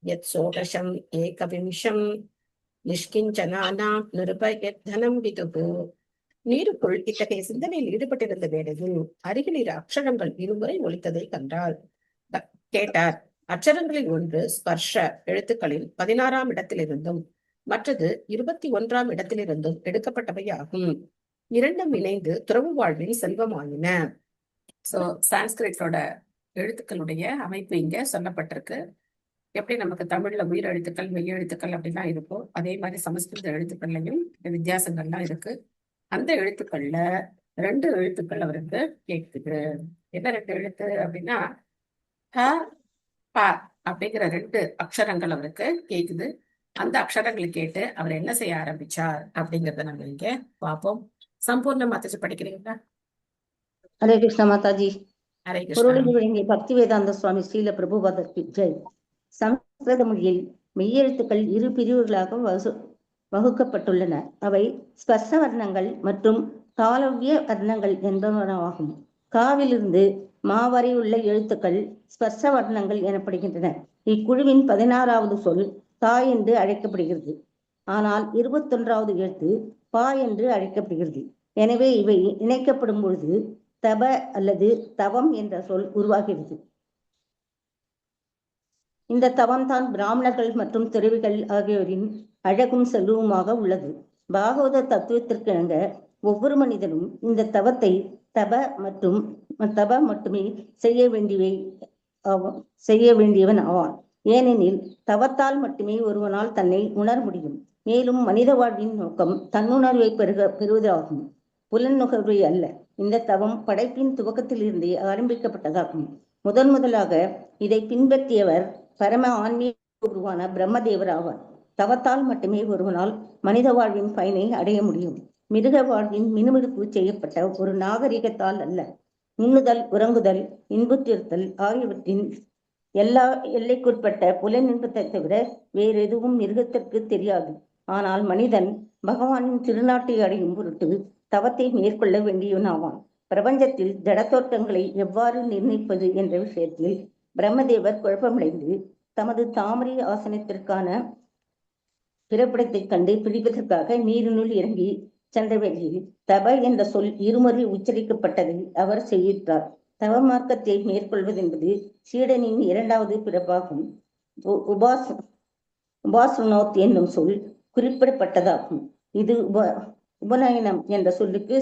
Speaker 1: யத் சோடசம் ஏகவிம்சம் நிஷ்கிஞ்சனானாம் நிருபயத் தனம் விதுகு. நீருக்குள் இத்தகைய சிந்தனையில் ஈடுபட்டிருந்த வேளையில் அருகில் இரு அக்ஷரங்கள் இருமுறை ஒலித்ததை கண்டாள். கேட்டார். அக்ஷரங்களில் ஒன்று ஸ்பர்ஷ எழுத்துக்களில் 16ஆம் இடத்திலிருந்தும் மற்றது 21ஆம் இடத்திலிருந்தும் எடுக்கப்பட்டவை ஆகும். இரண்டும் இணைந்து துறவு வாழ்வில் செல்வமாயின. சோ சான்ஸ்கிரிட்டோட எழுத்துக்களுடைய அமைப்பு இங்க சொல்லப்பட்டிருக்கு. எப்படி நமக்கு தமிழ்ல உயிர் எழுத்துக்கள் மெய் எழுத்துக்கள் அப்படிலாம் இருக்கும், அதே மாதிரி சமஸ்கிருத எழுத்துக்கள்லையும் வித்தியாசங்கள்லாம் இருக்கு. அந்த எழுத்துக்கள்ல 2 எழுத்துக்கள் அவருக்கு கேட்குது. என்ன 2 எழுத்து அப்படின்னா ஹ ப அப்படிங்கிற 2 அக்ஷரங்கள் அவருக்கு கேக்குது. அந்த அக்ஷரங்களை கேட்டு அவர் என்ன செய்ய ஆரம்பிச்சார் அப்படிங்கறத நம்ம இங்க பார்ப்போம். சம்பூர்ண மாதாஜி படிக்கிறீங்களா?
Speaker 5: ஹரே கிருஷ்ண மாதாஜி.
Speaker 1: ஹரே கிருஷ்ணா.
Speaker 5: பொருளில் விளங்கிய பக்தி வேதாந்த சுவாமி ஸ்ரீல பிரபுபாதருக்கு ஜெய். சமஸ்கிருத மொழியில் மெய்யெழுத்துக்கள் 2 பிரிவுகளாக வகுக்கப்பட்டுள்ளன. அவை ஸ்பர்ச வர்ணங்கள் மற்றும் தாளவ்ய வர்ணங்கள் என்பனவாகும். காவிலிருந்து மாவரை உள்ள எழுத்துக்கள் ஸ்பர்ச வர்ணங்கள் எனப்படுகின்றன. இக்குழுவின் 16வது சொல் தா என்று அழைக்கப்படுகிறது. ஆனால் 21வது எழுத்து பா என்று அழைக்கப்படுகிறது. எனவே இவை இணைக்கப்படும் பொழுது தப அல்லது தவம் என்ற சொல் உருவாகிறது. இந்த தவம் தான் பிராமணர்கள் மற்றும் துறவிகள் ஆகியோரின் அழகும் செல்வமாக உள்ளது. பாகவத தத்துவத்திற்கு இணங்க ஒவ்வொரு மனிதனும் இந்த தவத்தை தப மட்டுமே செய்ய வேண்டியவன் ஆவான். ஏனெனில் தவத்தால் மட்டுமே ஒருவனால் தன்னை உணர முடியும். மேலும் மனித வாழ்வின் நோக்கம் தன்னுணர்வை பெறுவதாகும், புலன் நுகர்வை அல்ல. இந்த தவம் படைப்பின் துவக்கத்திலிருந்தே ஆரம்பிக்கப்பட்டதாகும். முதலாக இதை பின்பற்றியவர் பரம ஆன்மீக குருவான பிரம்மதேவர் ஆவார். தவத்தால் மட்டுமே ஒருவனால் மனித வாழ்வின் பயனை அடைய முடியும். மிருக வாழ்வின் மினுமினுப்பு செய்யப்பட்ட ஒரு நாகரிகத்தால் அல்ல. உண்ணுதல், உறங்குதல், இன்புற்றிருத்தல் ஆகியவற்றின் எல்லா எல்லைக்குட்பட்ட புலனின்பத்தை தவிர வேறு எதுவும் மிருகத்திற்கு தெரியாது. ஆனால் மனிதன் பகவானின் திருநாட்டை அடையும் பொருட்டு தவத்தை மேற்கொள்ள வேண்டியவனாவான். பிரபஞ்சத்தில் ஜடத்தோட்டங்களை எவ்வாறு நிர்ணயிப்பது என்ற விஷயத்தில் பிரம்மதேவர் குழப்பமடைந்து தமது தாமரை ஆசனத்திற்கான பிறப்பிடத்தை கண்டு பிடிப்பதற்காக நீரினுள் இறங்கி சென்ற வேளையில் தப என்ற சொல் இருமுறை உச்சரிக்கப்பட்டதை அவர் செய்கிறார். தவ மார்க்கத்தை மேற்கொள்வது என்பது சீடனின் 2வது பிறப்பாகும். உபாசனோத் என்னும் சொல் குறிப்பிடப்பட்டதாகும். இது உபநயனம் என்ற சொல்லுக்கு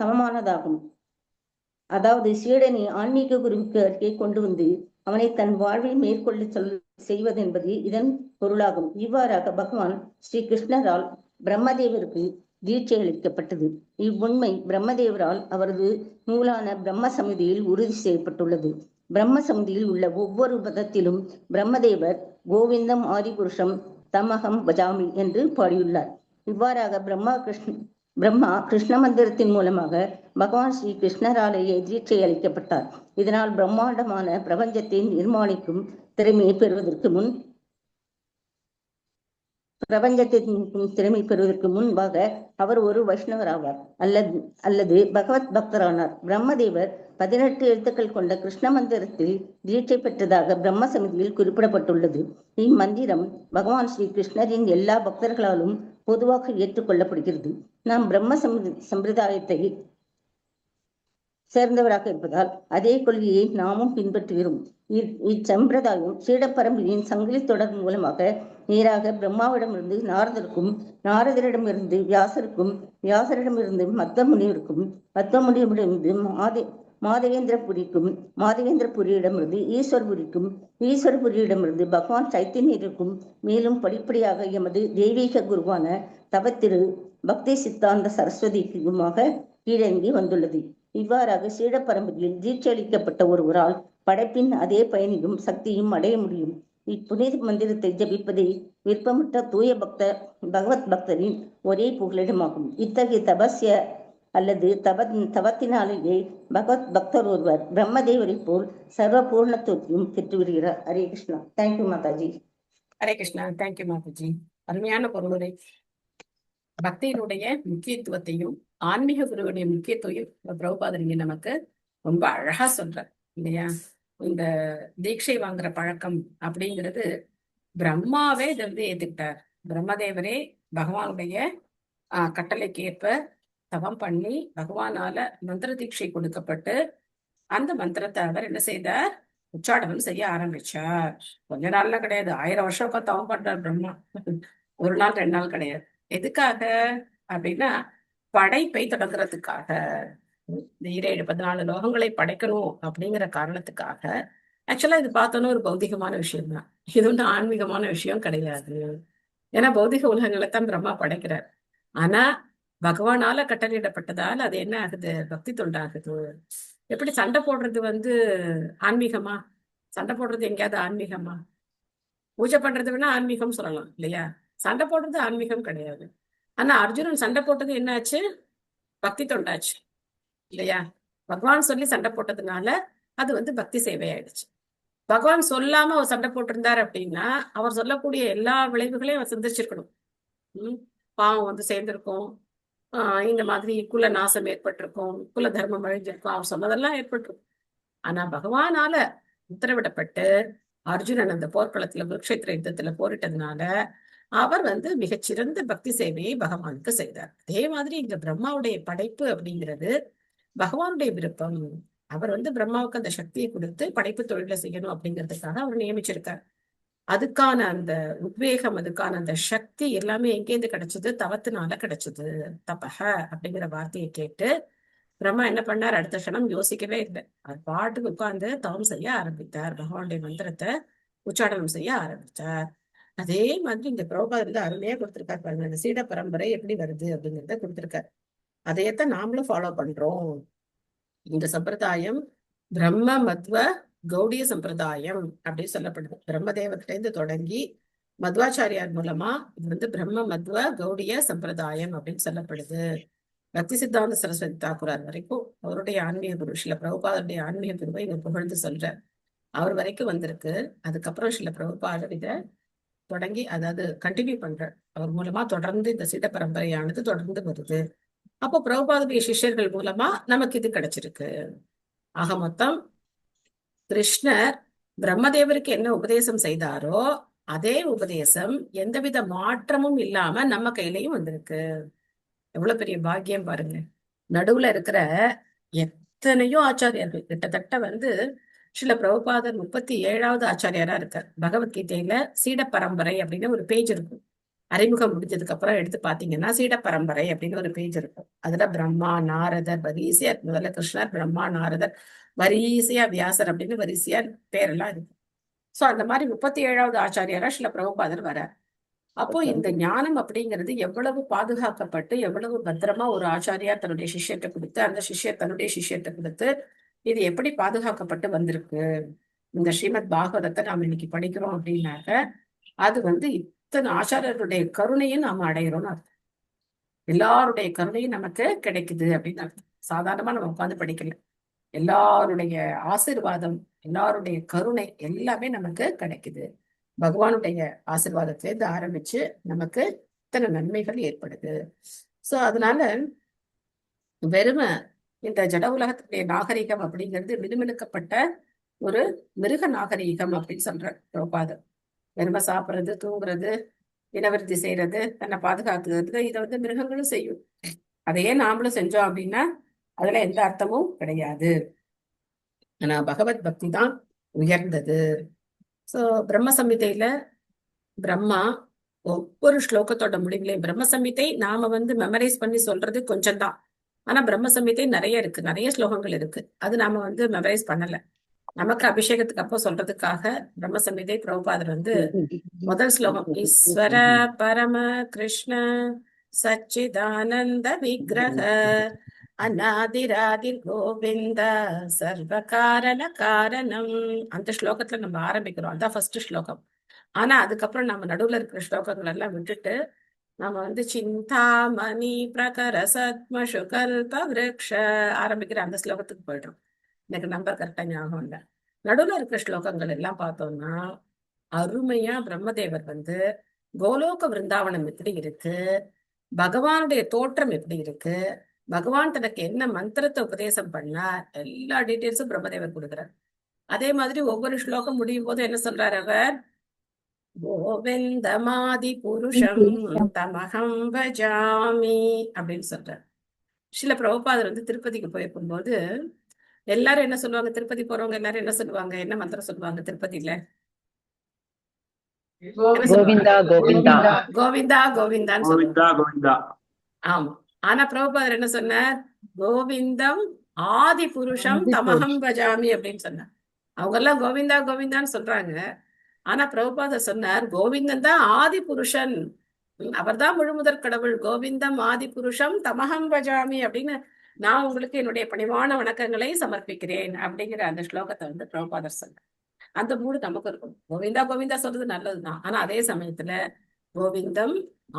Speaker 5: சமமானதாகும். அதாவது சீடனை ஆன்மீக குருவுக்கு அருகே கொண்டு வந்து அவனை தன் வாழ்வை மேற்கொள்ள செய்வது என்பது இதன் பொருளாகும். இவ்வாறாக பகவான் ஸ்ரீ கிருஷ்ணரால் பிரம்மதேவருக்கு தீட்சை அளிக்கப்பட்டது. இவ்வுண்மை பிரம்மதேவரால் அவரது நூலான பிரம்ம சமிதியில் உறுதி செய்யப்பட்டுள்ளது. பிரம்ம சமிதியில் உள்ள ஒவ்வொரு பதத்திலும் பிரம்மதேவர் கோவிந்தம் ஆதிபுருஷம் தமகம் பஜாமி என்று பாடியுள்ளார். இவ்வாறாக பிரம்மா கிருஷ்ண மந்திரத்தின் மூலமாக பகவான் ஸ்ரீ கிருஷ்ணராலேயே தீட்சை அளிக்கப்பட்டார். இதனால் பிரம்மாண்டமான பிரபஞ்சத்தை நிர்மாணிக்கும் திறமையை பெறுவதற்கு முன்பாக அவர் ஒரு வைஷ்ணவர் ஆவார் அல்லது பகவத் பக்தரானார். பிரம்மதேவர் 18 எழுத்துக்கள் கொண்ட கிருஷ்ண மந்திரத்தில் தீட்சை பெற்றதாக பிரம்ம சமிதியில் குறிப்பிடப்பட்டுள்ளது. இம்மந்திரம் பகவான் ஸ்ரீ கிருஷ்ணரின் எல்லா பக்தர்களாலும் பொதுவாக ஏற்றுக்கொள்ளப்படுகிறது. நாம் பிரம்ம சம்பிரதாயத்தை சேர்ந்தவராக இருப்பதால் அதே கொள்கையை நாமும் பின்பற்றுகிறோம். இச்சம்பிரதாயம் சீடப்பரம்பரையின் சங்கிலி தொடர் மூலமாக நேராக பிரம்மாவிடமிருந்து நாரதருக்கும், நாரதரிடமிருந்து வியாசருக்கும், வியாசரிடமிருந்து மத்த முனிவரிடமிருந்து மாதவேந்திரபுரிக்கும், மாதவேந்திரபுரியிடமிருந்து ஈஸ்வரபுரிக்கும், ஈஸ்வரபுரியிடமிருந்து பகவான் சைத்தன்யருக்கும், மேலும் படிப்படியாக எமது தெய்வீக குருவான தவத்திரு பக்தி சித்தாந்த சரஸ்வதிக்குமாக கீழங்கி வந்துள்ளது. இவ்வாறாக சீட பரம்பரையில் தீட்சை அளிக்கப்பட்ட ஒருவரால் படைப்பின் அதே பயனையும் சக்தியும் அடைய முடியும். இப்புனித மந்திரத்தை ஜபிப்பதை விருப்பமற்ற தூய பகவத் பக்தரின் ஒரே புகலிடமாகும். இத்தகைய தபஸ்ய அல்லது தவத்தினாலேயே பகவத் பக்தர் ஒருவர் பிரம்மதேவரை போல் சர்வ பூர்ணத்துவத்தையும் பெற்றுவிடுகிறார். ஹரே கிருஷ்ணா. தேங்க்யூ மாதாஜி.
Speaker 1: ஹரே கிருஷ்ணா. தேங்க்யூ மாதாஜி. அருமையான பொருளுரை. பக்தியினுடைய முக்கியத்துவத்தையும் ஆன்மீக குருவுடைய முக்கியத்துவம் பிரபுபாதர் இங்க நமக்கு ரொம்ப அழகா சொல்றார் இல்லையா? இந்த தீட்சை வாங்குற பழக்கம் அப்படிங்கிறது பிரம்மாவே இதை ஏத்துக்கிட்டார். பிரம்மதேவரே பகவானுடைய கட்டளைக்கு ஏற்ப தவம் பண்ணி பகவானால மந்திர தீட்சை கொடுக்கப்பட்டு அந்த மந்திரத்தை அவர் என்ன செய்தார்? உச்சாடனம் செய்ய ஆரம்பிச்சார். கொஞ்ச நாள்ல கிடையாது, 1000 வருஷம் உட்காந்து தவம் பண்றார் பிரம்மா. ஒரு நாள் 2 நாள் கிடையாது. எதுக்காக அப்படின்னா படைப்பை தொடங்குறதுக்காக. இந்த 14 லோகங்களை படைக்கணும் அப்படிங்கிற காரணத்துக்காக. ஆக்சுவலா இது பார்த்தோன்னா ஒரு பௌதிகமான விஷயம் தான். இது ஒன்றும் ஆன்மீகமான விஷயம் கிடையாது. ஏன்னா பௌதிக உலகங்களை தான் பிரம்மா படைக்கிறார். ஆனா பகவானால கட்டளையிடப்பட்டதால் அது என்ன ஆகுது? பக்தி தொண்டாகுது. எப்படி சண்டை போடுறது ஆன்மீகமா? சண்டை போடுறது எங்கேயாவது ஆன்மீகமா? பூஜை பண்றது வேணா ஆன்மீகம் சொல்லலாம் இல்லையா? சண்டை போடுறது ஆன்மீகம் கிடையாது. ஆனா அர்ஜுனன் சண்டை போட்டது என்ன ஆச்சு? பக்தி தொண்டாச்சு இல்லையா? பகவான் சொல்லி சண்டை போட்டதுனால அது பக்தி சேவை ஆயிடுச்சு. பகவான் சொல்லாம அவர் சண்டை போட்டிருந்தாரு அப்படின்னா அவர் சொல்லக்கூடிய எல்லா விளைவுகளையும் அவர் சந்திச்சிருக்கணும். பாவம் சேர்ந்திருக்கும், இந்த மாதிரி குல நாசம் ஏற்பட்டிருக்கும், குல தர்மம் அழிஞ்சிருக்கும், அவர் சொன்னதெல்லாம் ஏற்பட்டிருக்கும். ஆனா பகவானால உத்தரவிடப்பட்டு அர்ஜுனன் அந்த போர்க்களத்துல குருக்ஷேத்திர யுத்தத்துல போரிட்டதுனால அவர் வந்து மிகச்சிறந்த பக்தி சேவையை பகவானுக்கு செய்தார். அதே மாதிரி இங்க பிரம்மாவுடைய படைப்பு அப்படிங்கிறது பகவானுடைய விருப்பம். அவர் வந்து பிரம்மாவுக்கு அந்த சக்தியை கொடுத்து படைப்பு தொழிலை செய்யணும் அப்படிங்கிறதுக்காக அவர் நியமிச்சிருக்கார். அதுக்கான அந்த உத்வேகம், அதுக்கான அந்த சக்தி எல்லாமே எங்கேருந்து கிடைச்சது? தவத்தினால கிடைச்சது. தபக அப்படிங்கிற வார்த்தையை கேட்டு பிரம்மா என்ன பண்ணார்? அடுத்த க்ஷணம் யோசிக்கவே இல்லை. அவர் பாட்டுக்கு உட்கார்ந்து தவம் செய்ய ஆரம்பித்தார். பகவானுடைய மந்திரத்தை உச்சாடனம் செய்ய ஆரம்பித்தார். அதே மாதிரி இந்த பிரபுபாதர் வந்து அருமையா கொடுத்திருக்காரு பாருங்க. இந்த சீட பரம்பரை எப்படி வருது அப்படிங்கிறத கொடுத்திருக்காரு. அதையத்தான் நாமளும் ஃபாலோ பண்றோம். இந்த சம்பிரதாயம் பிரம்ம மத்வ கௌடிய சம்பிரதாயம் அப்படின்னு சொல்லப்படுது. பிரம்மதேவத்தில இருந்து தொடங்கி மத்வாச்சாரியார் மூலமா இது வந்து பிரம்ம மத்வ கௌடிய சம்பிரதாயம் அப்படின்னு சொல்லப்படுது. பக்தி சித்தாந்த சரஸ்வதி தாக்கூரார் வரைக்கும் அவருடைய ஆன்மீக குரு ஸ்ரீல பிரபுபாதருடைய ஆன்மீக குருவை இவர் புகழ்ந்து சொல்றார். அவர் வரைக்கும் வந்திருக்கு. அதுக்கப்புறம் ஸ்ரீல பிரபுபாதர் இதை தொடங்கி அதாவது கண்டினியூ பண்றார். அவர் மூலமா தொடர்ந்து இந்த சீட பரம்பரையானது தொடர்ந்து வருது. அப்போ பிரபுபாதருடைய சிஷ்யர்கள் மூலமா நமக்கு இது கிடைச்சிருக்கு. ஆக மொத்தம் கிருஷ்ணர் பிரம்மதேவருக்கு என்ன உபதேசம் செய்தாரோ அதே உபதேசம் எந்தவித மாற்றமும் இல்லாம நம்ம கையிலையும் வந்திருக்கு. எவ்வளவு பெரிய பாக்கியம் பாருங்க. நடுவுல இருக்கிற எத்தனையோ ஆச்சாரியர்கள் கிட்டத்தட்ட வந்து ஸ்ரீல பிரபுபாதர் 37வது ஆச்சாரியாரா இருக்கார். பகவத்கீதையில சீட பரம்பரை அப்படின்னு ஒரு பேஜ் இருக்கும். அறிமுகம் முடிஞ்சதுக்கு அப்புறம் எடுத்து பாத்தீங்கன்னா சீட பரம்பரை அப்படின்னு ஒரு பேஜ் இருக்கும். அதுல பிரம்மா, நாரதர், வரிசையா முதல்ல கிருஷ்ணர், பிரம்மா, நாரதர், வரிசையா வியாசர் அப்படின்னு வரிசையா பேரெல்லாம் இருக்கு. சோ அந்த மாதிரி 37வது ஆச்சாரியாரா ஸ்ரீல பிரபுபாதர் வரார். அப்போ இந்த ஞானம் அப்படிங்கிறது எவ்வளவு பாதுகாக்கப்பட்டு எவ்வளவு பத்திரமா ஒரு ஆச்சாரியார் தன்னுடைய சிஷ்யத்தை கொடுத்து அந்த சிஷ்யர் தன்னுடைய சிஷ்யத்தை கொடுத்து இது எப்படி பாதுகாக்கப்பட்டு வந்திருக்கு. இந்த ஸ்ரீமத் பாகவதத்தை நாம இன்னைக்கு படிக்கிறோம் அப்படின்னாக்க அது வந்து இத்தனை ஆச்சாரியர்களுடைய கருணையும் நாம அடையிறோம்னு அர்த்தம். எல்லாருடைய கருணையும் நமக்கு கிடைக்குது அப்படின்னு அர்த்தம். சாதாரணமா நம்ம உட்காந்து படிக்கல. எல்லாருடைய ஆசீர்வாதம், எல்லாருடைய கருணை எல்லாமே நமக்கு கிடைக்குது. பகவானுடைய ஆசீர்வாதத்திலிருந்து ஆரம்பிச்சு நமக்கு இத்தனை நன்மைகள் ஏற்படுது. சோ அதனால வெறுமை இந்த ஜட உலகத்துடைய நாகரிகம் அப்படிங்கிறது மினுமினுக்கப்பட்ட ஒரு மிருக நாகரிகம் அப்படின்னு சொல்ற பிரபுபாதர். வெறுமை சாப்பிட்றது, தூங்குறது, இனவிருத்தி செய்யறது, தன்னை பாதுகாத்துக்கிறது, இதை வந்து மிருகங்களும் செய்யும். அதையே நாமளும் செஞ்சோம் அப்படின்னா அதுல எந்த அர்த்தமும் கிடையாது. ஆனா பகவத் பக்தி தான் உயர்ந்தது. சோ பிரம்ம சம்ஹிதையில பிரம்மா ஒவ்வொரு ஸ்லோகத்தோட முடிவுலையும் பிரம்ம சம்ஹிதை நாம வந்து மெமரைஸ் பண்ணி சொல்றது கொஞ்சம் தான். ஆனா பிரம்ம சம்ஹிதை நிறைய இருக்கு, நிறைய ஸ்லோகங்கள் இருக்கு. அது நாம வந்து மெமரைஸ் பண்ணல. நமக்கு அபிஷேகத்துக்கு அப்போ சொல்றதுக்காக பிரம்ம சம்ஹிதை பிரபுபாதர் வந்து முதல் ஸ்லோகம் ஈஸ்வர பரம கிருஷ்ண சச்சிதானந்த விக்கிரக அநாதிராதி கோவிந்த சர்வ காரண காரணம் அந்த ஸ்லோகத்துல நம்ம ஆரம்பிக்கிறோம். அதான் ஃபர்ஸ்ட் ஸ்லோகம். ஆனா அதுக்கப்புறம் நம்ம நடுவுல இருக்கிற ஸ்லோகங்கள் எல்லாம் விட்டுட்டு நம்ம வந்து சிந்தாமணி பிரகர சத்ம சுகல்ப விருக்ஷ ஆரம்பிக்கிற அந்த ஸ்லோகத்துக்கு போயிடுறோம். எனக்கு நம்பர் கரெக்டா ஞாபகம் இல்லை. நடுவுல இருக்கிற ஸ்லோகங்கள் எல்லாம் பார்த்தோம்னா அருமையா பிரம்மதேவர் வந்து கோலோக விருந்தாவனம் எப்படி இருக்கு, பகவானுடைய தோற்றம் எப்படி இருக்கு, பகவான் தனக்கு என்ன மந்திரத்தை உபதேசம் பண்ணா எல்லா டீட்டெயில்ஸும் பிரம்மதேவர் கொடுக்குறார். அதே மாதிரி ஒவ்வொரு ஸ்லோகம் முடியும் போது என்ன சொல்றாரு அவர்? கோவிந்தமாதி புருஷம் தமகம் பஜாமி அப்படின்னு சொல்றார். ஸ்ரீல பிரபுபாதர் வந்து திருப்பதிக்கு போயிருக்கும் போது எல்லாரும் என்ன சொல்லுவாங்க? திருப்பதி போறவங்க எல்லாரும் என்ன சொல்லுவாங்க? என்ன மந்திரம் சொல்லுவாங்க திருப்பதியில?
Speaker 3: கோவிந்தா கோவிந்தா
Speaker 1: கோவிந்தா கோவிந்தான்னு சொல்லுவாங்க. ஆமா. ஆனா பிரபுபாதர் என்ன சொன்னார்? கோவிந்தம் ஆதி புருஷம் தமகம் பஜாமி அப்படின்னு சொன்னார். அவங்க எல்லாம் கோவிந்தா கோவிந்தான்னு சொல்றாங்க. ஆனா பிரபுபாதர் சொன்னார் கோவிந்தன் தான் ஆதி புருஷன், அவர்தான் முழுமுதற் கடவுள். கோவிந்தம் ஆதி புருஷம் தமகம் பஜாமி அப்படின்னு நான் உங்களுக்கு என்னுடைய பணிவான வணக்கங்களை சமர்ப்பிக்கிறேன் அப்படிங்கிற அந்த ஸ்லோகத்தை வந்து பிரபுபாதர் சொன்னார். அந்த மூடு நமக்கு இருக்கும். கோவிந்தா கோவிந்தா சொல்றது நல்லதுதான். ஆனா அதே சமயத்துல கோவிந்தம்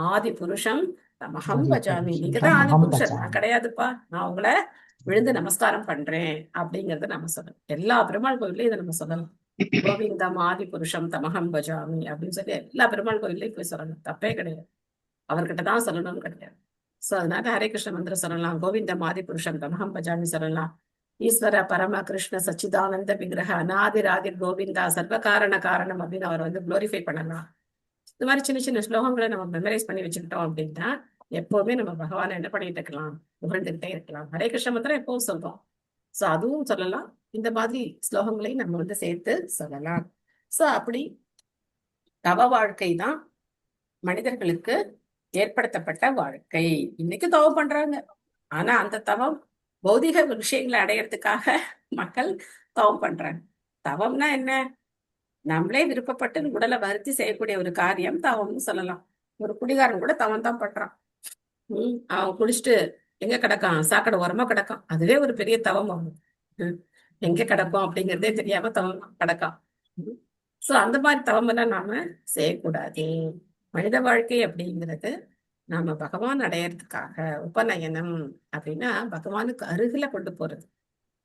Speaker 1: ஆதி புருஷம் தமகம் பஜாமி, நீங்கதான் ஆதி புருஷன், நான் கிடையாதுப்பா, நான் உங்களை விழுந்து நமஸ்காரம் பண்றேன் அப்படிங்கறத நம்ம சொல்லணும். எல்லா பெருமாள் கோவிலையும் இதை நம்ம சொல்லலாம். கோவிந்தம் ஆதி புருஷம் தமகம் பஜாமி அப்படின்னு சொல்லி எல்லா பெருமாள் கோவிலையும் போய் சொல்லணும். தப்பே கிடையாது. அவர்கிட்ட தான் சொல்லணும்னு கிடையாது. சோ அதனால ஹரே கிருஷ்ண மந்திரம் சொல்லலாம், கோவிந்தம் ஆதி புருஷம் தமகம் பஜாமி சொல்லலாம், ஈஸ்வர பரம கிருஷ்ண சச்சிதானந்த விக்கிரக அநாதிராதி கோவிந்தா சர்வ காரண காரணம் அப்படின்னு அவர் வந்து குளோரிஃபை பண்ணலாம். இந்த மாதிரி சின்ன சின்ன ஸ்லோகங்களை நம்ம மெமரைஸ் பண்ணி வச்சுக்கிட்டோம் அப்படின்னா எப்பவுமே நம்ம பகவானை என்ன பண்ணிட்டு இருக்கலாம், புகழ்ந்துகிட்டே இருக்கலாம். ஹரே கிருஷ்ண மந்திரம் எப்பவும் சொல்றோம். சோ அதுவும் சொல்லலாம், இந்த மாதிரி ஸ்லோகங்களையும் நம்ம வந்து சேர்த்து சொல்லலாம். சோ அப்படி தவ வாழ்க்கை தான் மனிதர்களுக்கு ஏற்படுத்தப்பட்ட வாழ்க்கை. இன்னைக்கு தவம் பண்றாங்க, ஆனா அந்த தவம் பௌதிக விஷயங்களை அடையறதுக்காக மக்கள் தவம் பண்றாங்க. தவம்னா என்ன? நம்மளே விருப்பப்பட்டு உடலை வருத்தி செய்யக்கூடிய ஒரு காரியம் தவம்னு சொல்லலாம். ஒரு குடிகாரன் கூட தவம் தான் பண்றான். அவன் குடிச்சிட்டு எங்க கிடக்கான், சாக்கடை உரமா கிடக்கான், அதுவே ஒரு பெரிய தவம் ஆகும். எங்க கிடக்கும் அப்படிங்கிறதே தெரியாம தவம் கிடக்கான். சோ அந்த மாதிரி தவம் எல்லாம் நாம செய்யக்கூடாது. மனித வாழ்க்கை அப்படிங்கிறது நாம பகவான் அடையறதுக்காக உபநயனம் அப்படின்னா பகவானுக்கு அருகில கொண்டு போறது.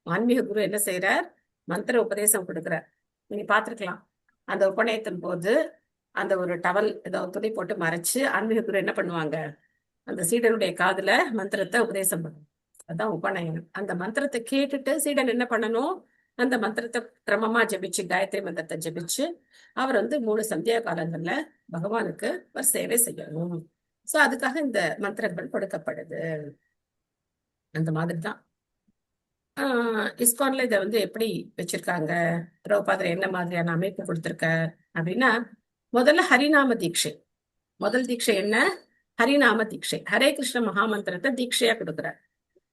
Speaker 1: ஆன்மீக குரு என்ன செய்யறார்? மந்திர உபதேசம் கொடுக்கிறார். நீங்க பாத்துருக்கலாம், அந்த உபநயத்தின் போது அந்த ஒரு டவல் ஏதோ துணி போட்டு மறைச்சு ஆன்மீக குரு என்ன பண்ணுவாங்க, அந்த சீடனுடைய காதுல மந்திரத்தை உபதேசம் பண்ணும். அதான் உபநயனம். அந்த மந்திரத்தை கேட்டுட்டு சீடன் என்ன பண்ணணும், அந்த மந்திரத்தை கிரமமா ஜபிச்சு, காயத்ரி மந்திரத்தை ஜபிச்சு அவர் வந்து 3 சந்தியா காலங்கள்ல பகவானுக்கு ஒரு சேவை செய்யணும். சோ அதுக்காக இந்த மந்திரங்கள் கொடுக்கப்படுது. அந்த மாதிரிதான் இஸ்கான்ல இதை வந்து எப்படி வச்சிருக்காங்க, பிரபுபாதர் என்ன மாதிரியான அமைப்பு கொடுத்திருக்க அப்படின்னா, முதல்ல ஹரிநாம தீட்சை. முதல் தீட்சை என்ன? ஹரிநாம தீட்சை. ஹரே கிருஷ்ண மகாமந்திரத்தை தீட்சையா கொடுக்குறார்.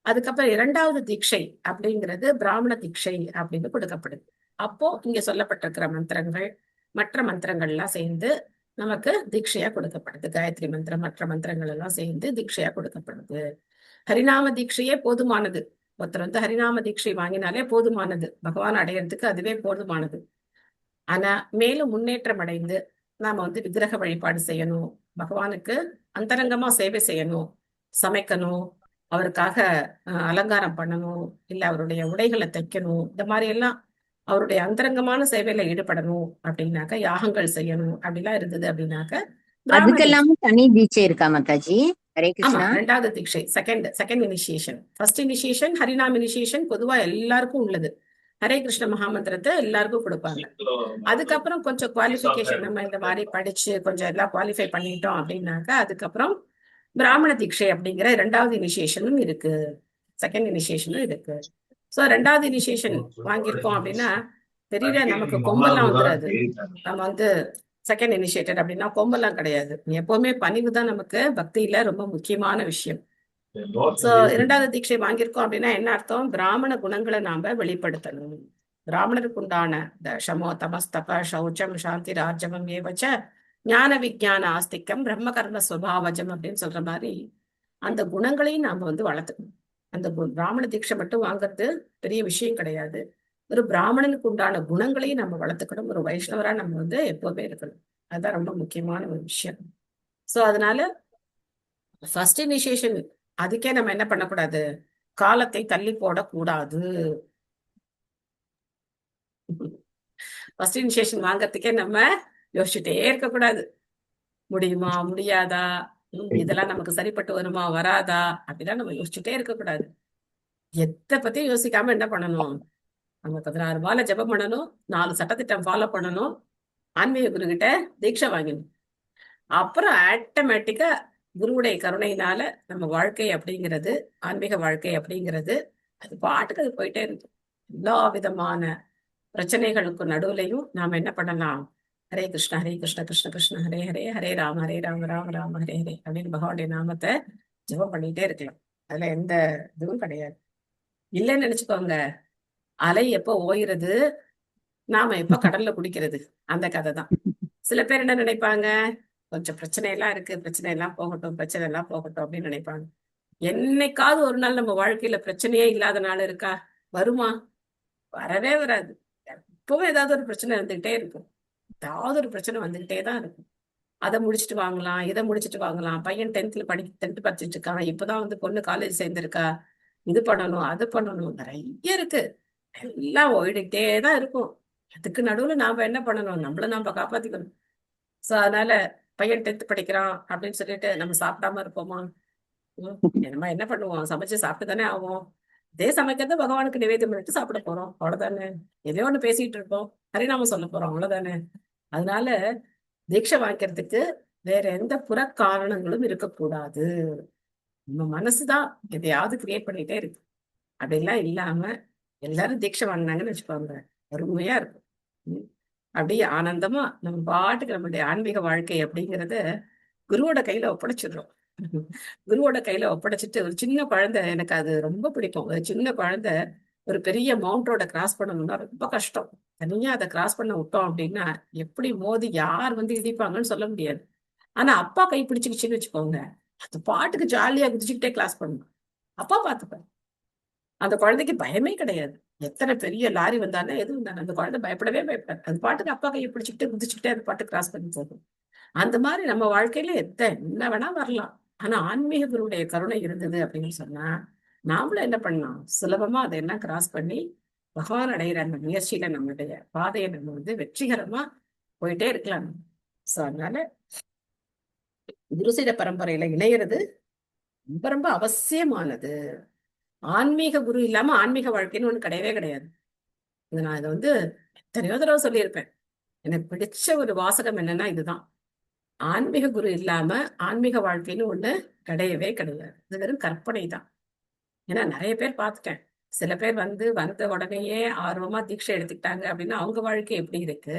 Speaker 1: அதுக்கப்புறம் 2வது தீட்சை அப்படிங்கிறது பிராமண தீட்சை அப்படின்னு கொடுக்கப்படுது. அப்போ இங்க சொல்லப்பட்டிருக்கிற மந்திரங்கள் மற்ற மந்திரங்கள் எல்லாம் சேர்ந்து நமக்கு தீட்சையா கொடுக்கப்படுது. காயத்ரி மந்திரம் மற்ற மந்திரங்கள் எல்லாம் சேர்ந்து தீட்சையா கொடுக்கப்படுது. ஹரிநாம தீட்சையே போதுமானது. ஒருத்தர் வந்து ஹரிநாம தீட்சை வாங்கினாலே போதுமானது, பகவான் அடையிறதுக்கு அதுவே போதுமானது. ஆனா மேலும் முன்னேற்றம் அடைந்து நாம வந்து விக்கிரக வழிபாடு செய்யணும், பகவானுக்கு அந்தரங்கமா சேவை செய்யணும், சமைக்கணும், அவருக்காக அலங்காரம் பண்ணணும், இல்ல அவருடைய உடைகளை தைக்கணும், இந்த மாதிரி எல்லாம் அவருடைய அந்தரங்கமான சேவையில ஈடுபடணும் அப்படின்னாக்க, யாகங்கள் செய்யணும் அப்படிலாம் இருந்தது அப்படின்னாக்க
Speaker 3: அதுக்கெல்லாமும் தனி தீட்சை இருக்கா மாதாஜி? ஹரே
Speaker 1: ஆமா,
Speaker 3: கிருஷ்ணா.
Speaker 1: 2வது தீட்சை second initiation. First initiation Harinam initiation பொதுவா எல்லாருக்கும் உள்ளது. ஹரே கிருஷ்ண மகாமந்திரத்தை எல்லாருக்கும் கொடுப்பாங்க. அதுக்கப்புறம் கொஞ்சம் குவாலிஃபிகேஷன், நம்ம இந்த மாதிரி படிச்சு கொஞ்சம் எல்லாம் குவாலிஃபை பண்ணிட்டோம் அப்படின்னாக்கா அதுக்கப்புறம் பிராமண தீட்சை அப்படிங்கிற 2வது இனிஷியேஷனும் இருக்கு, செகண்ட் இனிஷியேஷனும் இருக்கு. சோ 2வது இனிஷியேஷன் வாங்கியிருக்கோம் அப்படின்னா பெரிய நமக்கு கொம்பெல்லாம் வந்துடாது. நம்ம வந்து செகண்ட் இனிஷியேட்டட் அப்படின்னா கொம்பெல்லாம் கிடையாது. எப்பவுமே பணிவு தான் நமக்கு பக்தியில ரொம்ப முக்கியமான விஷயம். சோ 2வது தீட்சை வாங்கியிருக்கோம் அப்படின்னா என்ன அர்த்தம்? பிராமண குணங்களை நாம வெளிப்படுத்தணும். பிராமணருக்கு உண்டான இந்த ஷமோ தமஸ்தப சௌச்சம் சாந்தி ராஜ்யமம் ஏவச்ச ஞான விஞ்ஞான ஆஸ்திக்கம் பிரம்ம கர்ம சுபாவஜம் அப்படின்னு சொல்ற மாதிரி அந்த குணங்களையும் நாம வந்து வளர்த்துக்கணும். அந்த பிராமண தீட்சை மட்டும் வாங்குறது பெரிய விஷயம் கிடையாது. ஒரு பிராமணனுக்கு உண்டான குணங்களையும் நம்ம வளர்த்துக்கணும். ஒரு வைஷ்ணவரா நம்ம வந்து எப்பவுமே இருக்கணும். அதுதான் ரொம்ப முக்கியமான ஒரு விஷயம். சோ அதனால ஃபர்ஸ்ட் இனிஷியேஷன் அதுக்கே நம்ம என்ன பண்ணக்கூடாது, காலத்தை தள்ளி போடக்கூடாது. ஃபர்ஸ்ட் இனிஷியேஷன் வாங்கறதுக்கே நம்ம யோசிச்சுட்டே இருக்கக்கூடாது. முடியுமா முடியாதா, இதெல்லாம் நமக்கு சரிப்பட்டு வருமா வராதா அப்படிலாம் நம்ம யோசிச்சுட்டே இருக்கக்கூடாது. எதை பத்தியும் யோசிக்காம என்ன பண்ணணும், நம்ம 16 மாலை ஜெபம் பண்ணணும், 4 சட்டத்திட்டம் ஃபாலோ பண்ணணும், ஆன்மீக குரு கிட்ட தீட்சை வாங்கணும். அப்புறம் ஆட்டோமேட்டிக்கா குருவுடைய கருணையினால நம்ம வாழ்க்கை அப்படிங்கிறது, ஆன்மீக வாழ்க்கை அப்படிங்கிறது அது பாட்டுக்கு அது போயிட்டே இருக்கும். எல்லா விதமான பிரச்சனைகளுக்கு நடுவுலையும் நாம என்ன பண்ணலாம், ஹரே கிருஷ்ண கிருஷ்ண கிருஷ்ண ஹரே ஹரே, ஹரே ராம ராம ராம ஹரே ஹரே அப்படின்னு பகவானுடைய நாமத்தை ஜெபம் பண்ணிட்டே இருக்கலாம். அதுல எந்த இதுவும் கிடையாது. இல்லைன்னு நினைச்சுக்கோங்க, அலை எப்போ ஓயிறது, நாம எப்ப கடல்ல குடிக்கிறது, அந்த கதை தான். சில பேர் என்ன நினைப்பாங்க, கொஞ்சம் பிரச்சனை எல்லாம் இருக்கு, பிரச்சனை எல்லாம் போகட்டும், பிரச்சனை எல்லாம் போகட்டும் அப்படின்னு நினைப்பாங்க. என்னைக்காவது ஒரு நாள் நம்ம வாழ்க்கையில பிரச்சனையே இல்லாத நாள் இருக்கா? வருமா? வரவே வராது. எப்பவும் ஏதாவது ஒரு பிரச்சனை இருந்துகிட்டே இருக்கும். ஏதாவது ஒரு பிரச்சனை வந்துகிட்டே தான் இருக்கும். அதை முடிச்சுட்டு வாங்கலாம், இதை முடிச்சுட்டு வாங்கலாம். பையன் 10th படிச்சுட்டு இருக்கான், இப்பதான் வந்து பொண்ணு காலேஜ் சேர்ந்திருக்கா, இது பண்ணணும் அது பண்ணணும், நிறைய இருக்கு. எல்லாம் ஓடிக்கிட்டே தான் இருக்கும். அதுக்கு நடுவுல நாம என்ன பண்ணணும், நம்மள நாம காப்பாத்திக்கணும். சோ அதனால பையன் 10th படிக்கிறான் அப்படின்னு சொல்லிட்டு நம்ம சாப்பிடாம இருப்போமா? நம்ம என்ன பண்ணுவோம், சமைச்சு சாப்பிட்டு தானே ஆகும். இதே சமைக்கிறது பகவானுக்கு நிவேதம் பண்ணிட்டு சாப்பிட போறோம், அவ்வளவுதானே. எதையோ ஒண்ணு பேசிட்டு இருப்போம், ஹரிநாமம் சொல்ல போறோம், அவ்வளவுதானே. அதனால தீட்சை வாங்கிக்கிறதுக்கு வேற எந்த புற காரணங்களும் இருக்கக்கூடாது. நம்ம மனசுதான் எதையாவது கிரியேட் பண்ணிட்டே இருக்கு. அப்படிலாம் இல்லாம எல்லாரும் தீட்சை வாங்கினாங்கன்னு வச்சுக்கோங்க, அருமையா இருக்கும். உம் அப்படியே ஆனந்தமா நம்ம பாட்டுக்கு நம்மளுடைய ஆன்மீக வாழ்க்கை அப்படிங்கிறத குருவோட கையில ஒப்படைச்சிடுறோம். குருவோட கையில ஒப்படைச்சிட்டு, ஒரு சின்ன குழந்தை, எனக்கு அது ரொம்ப பிடிக்கும். ஒரு சின்ன குழந்தை ஒரு பெரிய மவுண்ட் ரோட கிராஸ் பண்ணணும்னா ரொம்ப கஷ்டம். தனியா அதை கிராஸ் பண்ண விட்டோம் அப்படின்னா எப்படி மோதி யார் வந்து இடிப்பாங்கன்னு சொல்ல முடியாது. ஆனா அப்பா கை பிடிச்சுக்கிச்சுன்னு வச்சுக்கோங்க, அது பாட்டுக்கு ஜாலியா குதிச்சுக்கிட்டே கிளாஸ் பண்ணணும். அப்பா பார்த்துப்பாரு. அந்த குழந்தைக்கு பயமே கிடையாது. எத்தனை பெரிய லாரி வந்தாலும் எது வந்தாலும் அந்த குழந்தை பயப்படவே பயப்படாது. அது பாட்டுக்கு அப்பா கையை பிடிச்சிக்கிட்டு குதிச்சுக்கிட்டே அது பாட்டு கிராஸ் பண்ணி போகும். அந்த மாதிரி நம்ம வாழ்க்கையில என்ன வேணா வரலாம். ஆனா ஆன்மீக குருவுடைய கருணை இருந்தது அப்படின்னு சொன்னா நாமளும் என்ன பண்ணலாம், சுலபமா அதையெல்லாம் கிராஸ் பண்ணி பகவான் அடைகிற அந்த முயற்சியில நம்மளுடைய பாதையை நம்ம வந்து வெற்றிகரமா போயிட்டே இருக்கலாம். சோ அதனால குருசிட பரம்பரையில இணையிறது ரொம்ப ரொம்ப அவசியமானது. ஆன்மீக குரு இல்லாம ஆன்மீக வாழ்க்கைன்னு ஒண்ணு கிடையவே கிடையாது. நான் இதை வந்து எத்தனையோ தடவை சொல்லியிருப்பேன். எனக்கு பிடிச்ச ஒரு வாசகம் என்னன்னா இதுதான், ஆன்மீக குரு இல்லாம ஆன்மீக வாழ்க்கைன்னு ஒண்ணு கிடையவே கிடையாது. இது வெறும் கற்பனை தான். ஏன்னா நிறைய பேர் பார்த்துட்டேன். சில பேர் வந்த உடனேயே ஆர்வமா தீட்சை எடுத்துக்கிட்டாங்க அப்படின்னா அவங்க வாழ்க்கை எப்படி இருக்கு.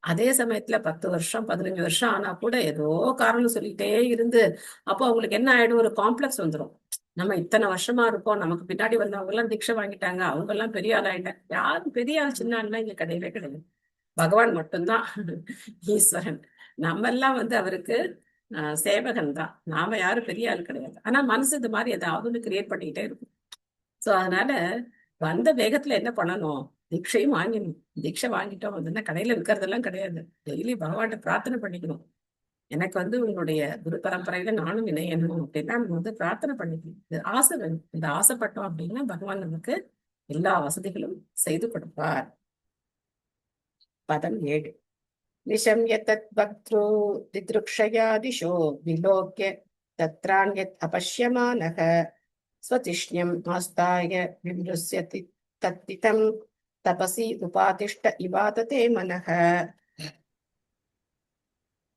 Speaker 1: அதே சமயத்துல 10 வருஷம் 15 வருஷம் ஆனா கூட ஏதோ காரணம் சொல்லிட்டே இருந்து, அப்போ அவங்களுக்கு என்ன ஆயிடும், ஒரு காம்ப்ளெக்ஸ் வந்துடும். நம்ம இத்தனை வருஷமா இருக்கோம், நமக்கு பின்னாடி வந்தவங்க எல்லாம் தீட்சை வாங்கிட்டாங்க, அவங்க எல்லாம் பெரிய ஆள் ஆயிட்டாங்க. யாரும் பெரிய ஆள் சின்ன ஆள்லாம் இங்க கிடையவே கிடையாது. பகவான் மட்டும்தான் ஈஸ்வரன். நம்ம எல்லாம் அவருக்கு சேவகன் தான். நாம யாரும் பெரிய ஆள் கிடையாது. ஆனா மனசு இந்த மாதிரி ஏதாவது ஒண்ணு கிரியேட் பண்ணிக்கிட்டே இருக்கும். சோ அதனால வந்த வேகத்துல என்ன பண்ணணும், தீட்சையும் வாங்கிடணும். தீட்சை வாங்கிட்டோம் அப்படின்னா கடையில விற்கிறதெல்லாம் கிடையாது. டெய்லி பகவான்கிட்ட பிரார்த்தனை பண்ணிக்கணும். எனக்கு உங்களுடைய குரு பரம்பரையில நானும் இணையணும் அப்படின்னா நம்ம பிரார்த்தனை பண்ணிக்கணும். இது ஆசை வேணும். இந்த ஆசைப்பட்டோம் அப்படின்னா பகவான் நமக்கு எல்லா வசதிகளும் செய்து கொடுப்பார். பதம் 7. நிஷம்ய தத் பக்த்ரு தித்ருக்ஷயா திஷோ விலோக்ய தத்ராண்யத் அபஷ்யமானக ஸ்வதிஷ்ண்யம் ஆஸ்தாய விம்ருஸ்யதி தத்திதம் தபசி உபாதிஷ்ட இவாததே மனக.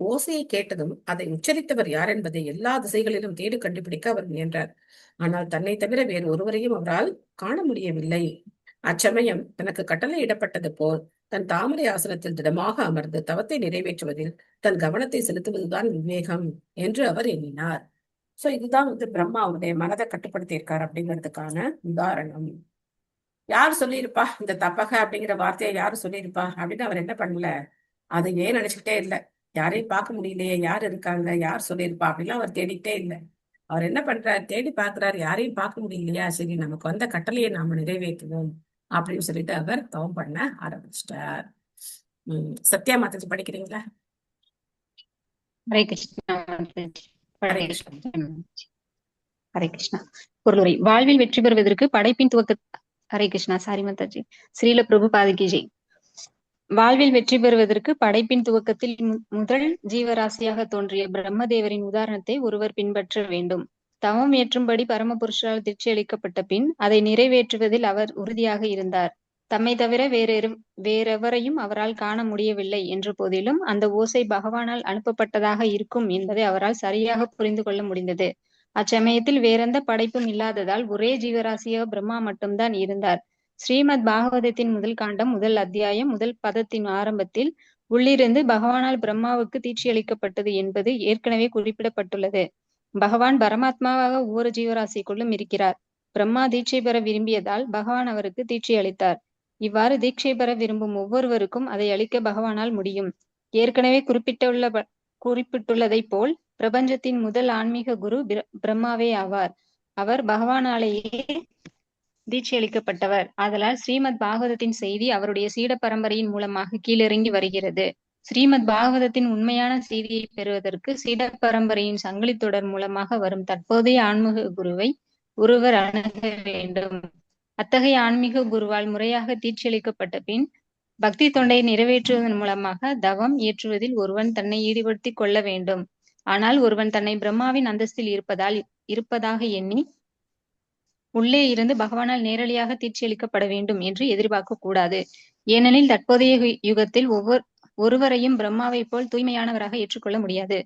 Speaker 1: ஓசையை கேட்டதும் அதை உச்சரித்தவர் யார் என்பதை எல்லா திசைகளிலும் தேடி கண்டுபிடிக்க அவர் முயன்றார். ஆனால் தன்னை தவிர வேறு ஒருவரையும் அவரால் காண முடியவில்லை. அச்சமயம் தனக்கு கட்டளையிடப்பட்டது போல் தன் தாமரை ஆசனத்தில் திடமாக அமர்ந்து தவத்தை நிறைவேற்றுவதில் தன் கவனத்தை செலுத்துவதுதான் விவேகம் என்று அவர் எண்ணினார். சோ இதுதான் பிரம்மா அவருடைய மனதை கட்டுப்படுத்தி இருக்கார் அப்படிங்கிறதுக்கான உதாரணம். யார் சொல்லியிருப்பா இந்த தப்பக அப்படிங்கிற வார்த்தையை யாரு சொல்லியிருப்பா அப்படின்னு அவர் என்ன பண்ணல, அதை ஏன் நினைச்சுக்கிட்டே இல்லை. யாரையும் பார்க்க முடியலையே, யார் இருக்காங்க, யார் சொல்லியிருப்பா அப்படிலாம் அவர் தேடிக்கிட்டே இல்லை. அவர் என்ன பண்றாரு, தேடி பார்க்கிறாரு, யாரையும் பார்க்க முடியலையா, சரி நமக்கு வந்த கட்டளையை நாம நிறைவேற்றுவோம் அப்படின்னு சொல்லிட்டு அவர் தவம் பண்ண ஆரம்பிச்சிட்டார். சத்யா மாதாஜி படிக்கிறீங்களா?
Speaker 6: ஹரே கிருஷ்ணா.
Speaker 1: ஹரே கிருஷ்ணா.
Speaker 6: ஹரே கிருஷ்ணா. பொருளுரை. வாழ்வில் வெற்றி பெறுவதற்கு படைப்பின் துவக்க ஹரே கிருஷ்ணா. சாரி மாதாஜி. ஸ்ரீல பிரபுபாதகி ஜெய். வாழ்வில் வெற்றி பெறுவதற்கு படைப்பின் துவக்கத்தில் முதல் ஜீவராசியாக தோன்றிய பிரம்மதேவரின் உதாரணத்தை ஒருவர் பின்பற்ற வேண்டும். தவம் ஏற்றும்படி பரமபுருஷரால் தீட்சை அளிக்கப்பட்ட பின் அதை நிறைவேற்றுவதில் அவர் உறுதியாக இருந்தார். தம்மை தவிர வேறெவரையும் அவரால் காண முடியவில்லை என்ற போதிலும் அந்த ஓசை பகவானால் அனுப்பப்பட்டதாக இருக்கும் என்பதை அவரால் சரியாக புரிந்து கொள்ள முடிந்தது. அச்சமயத்தில் வேறெந்த படைப்பும் இல்லாததால் ஒரே ஜீவராசியாக பிரம்மா மட்டும்தான் இருந்தார். ஸ்ரீமத் பாகவதத்தின் முதல் காண்டம் முதல் அத்தியாயம் முதல் பதத்தின் ஆரம்பத்தில் உள்ளிருந்து பகவானால் பிரம்மாவுக்கு தீட்சை அளிக்கப்பட்டது என்பது ஏற்கனவே குறிப்பிடப்பட்டுள்ளது. பகவான் பரமாத்மாவாக ஒவ்வொரு ஜீவராசிக்குள்ளும் இருக்கிறார். பிரம்மா தீட்சை பெற விரும்பியதால் பகவான் அவருக்கு தீட்சை அளித்தார். இவ்வாறு தீட்சை பெற விரும்பும் ஒவ்வொருவருக்கும் அதை அளிக்க பகவானால் முடியும். ஏற்கனவே குறிப்பிட்டுள்ளதை போல் பிரபஞ்சத்தின் முதல் ஆன்மீக குரு பிரம்மாவே ஆவார். அவர் பகவானாலேயே தீட்சை அளிக்கப்பட்டவர். ஆதலால் ஸ்ரீமத் பாகவதத்தின் செய்தி அவருடைய சீட பரம்பரையின் மூலமாக கீழிறங்கி வருகிறது. ஸ்ரீமத் பாகவதத்தின் உண்மையான செய்தியை பெறுவதற்கு சீட பரம்பரையின் சங்கிலி தொடர் மூலமாக வரும் தற்போதைய ஆன்மீக குருவை ஒருவர் அணுக வேண்டும். அத்தகைய ஆன்மீக குருவால் முறையாக தீட்சை அளிக்கப்பட்ட பின் பக்தி தொண்டை நிறைவேற்றுவதன் மூலமாக தவம் ஏற்றுவதில் ஒருவன் தன்னை ஈடுபடுத்திக் கொள்ள வேண்டும். ஆனால் ஒருவன் தன்னை பிரம்மாவின் அந்தஸ்தில் இருப்பதாக எண்ணி உள்ளே இருந்து பகவானால் நேரடியாக தீட்சை அளிக்கப்பட வேண்டும் என்று எதிர்பார்க்க கூடாது. ஏனெனில் தற்போதைய யுகத்தில் ஒருவரையும் பிரம்மாவை போல் தூய்மையானவராக ஏற்றுக்கொள்ள முடியாது.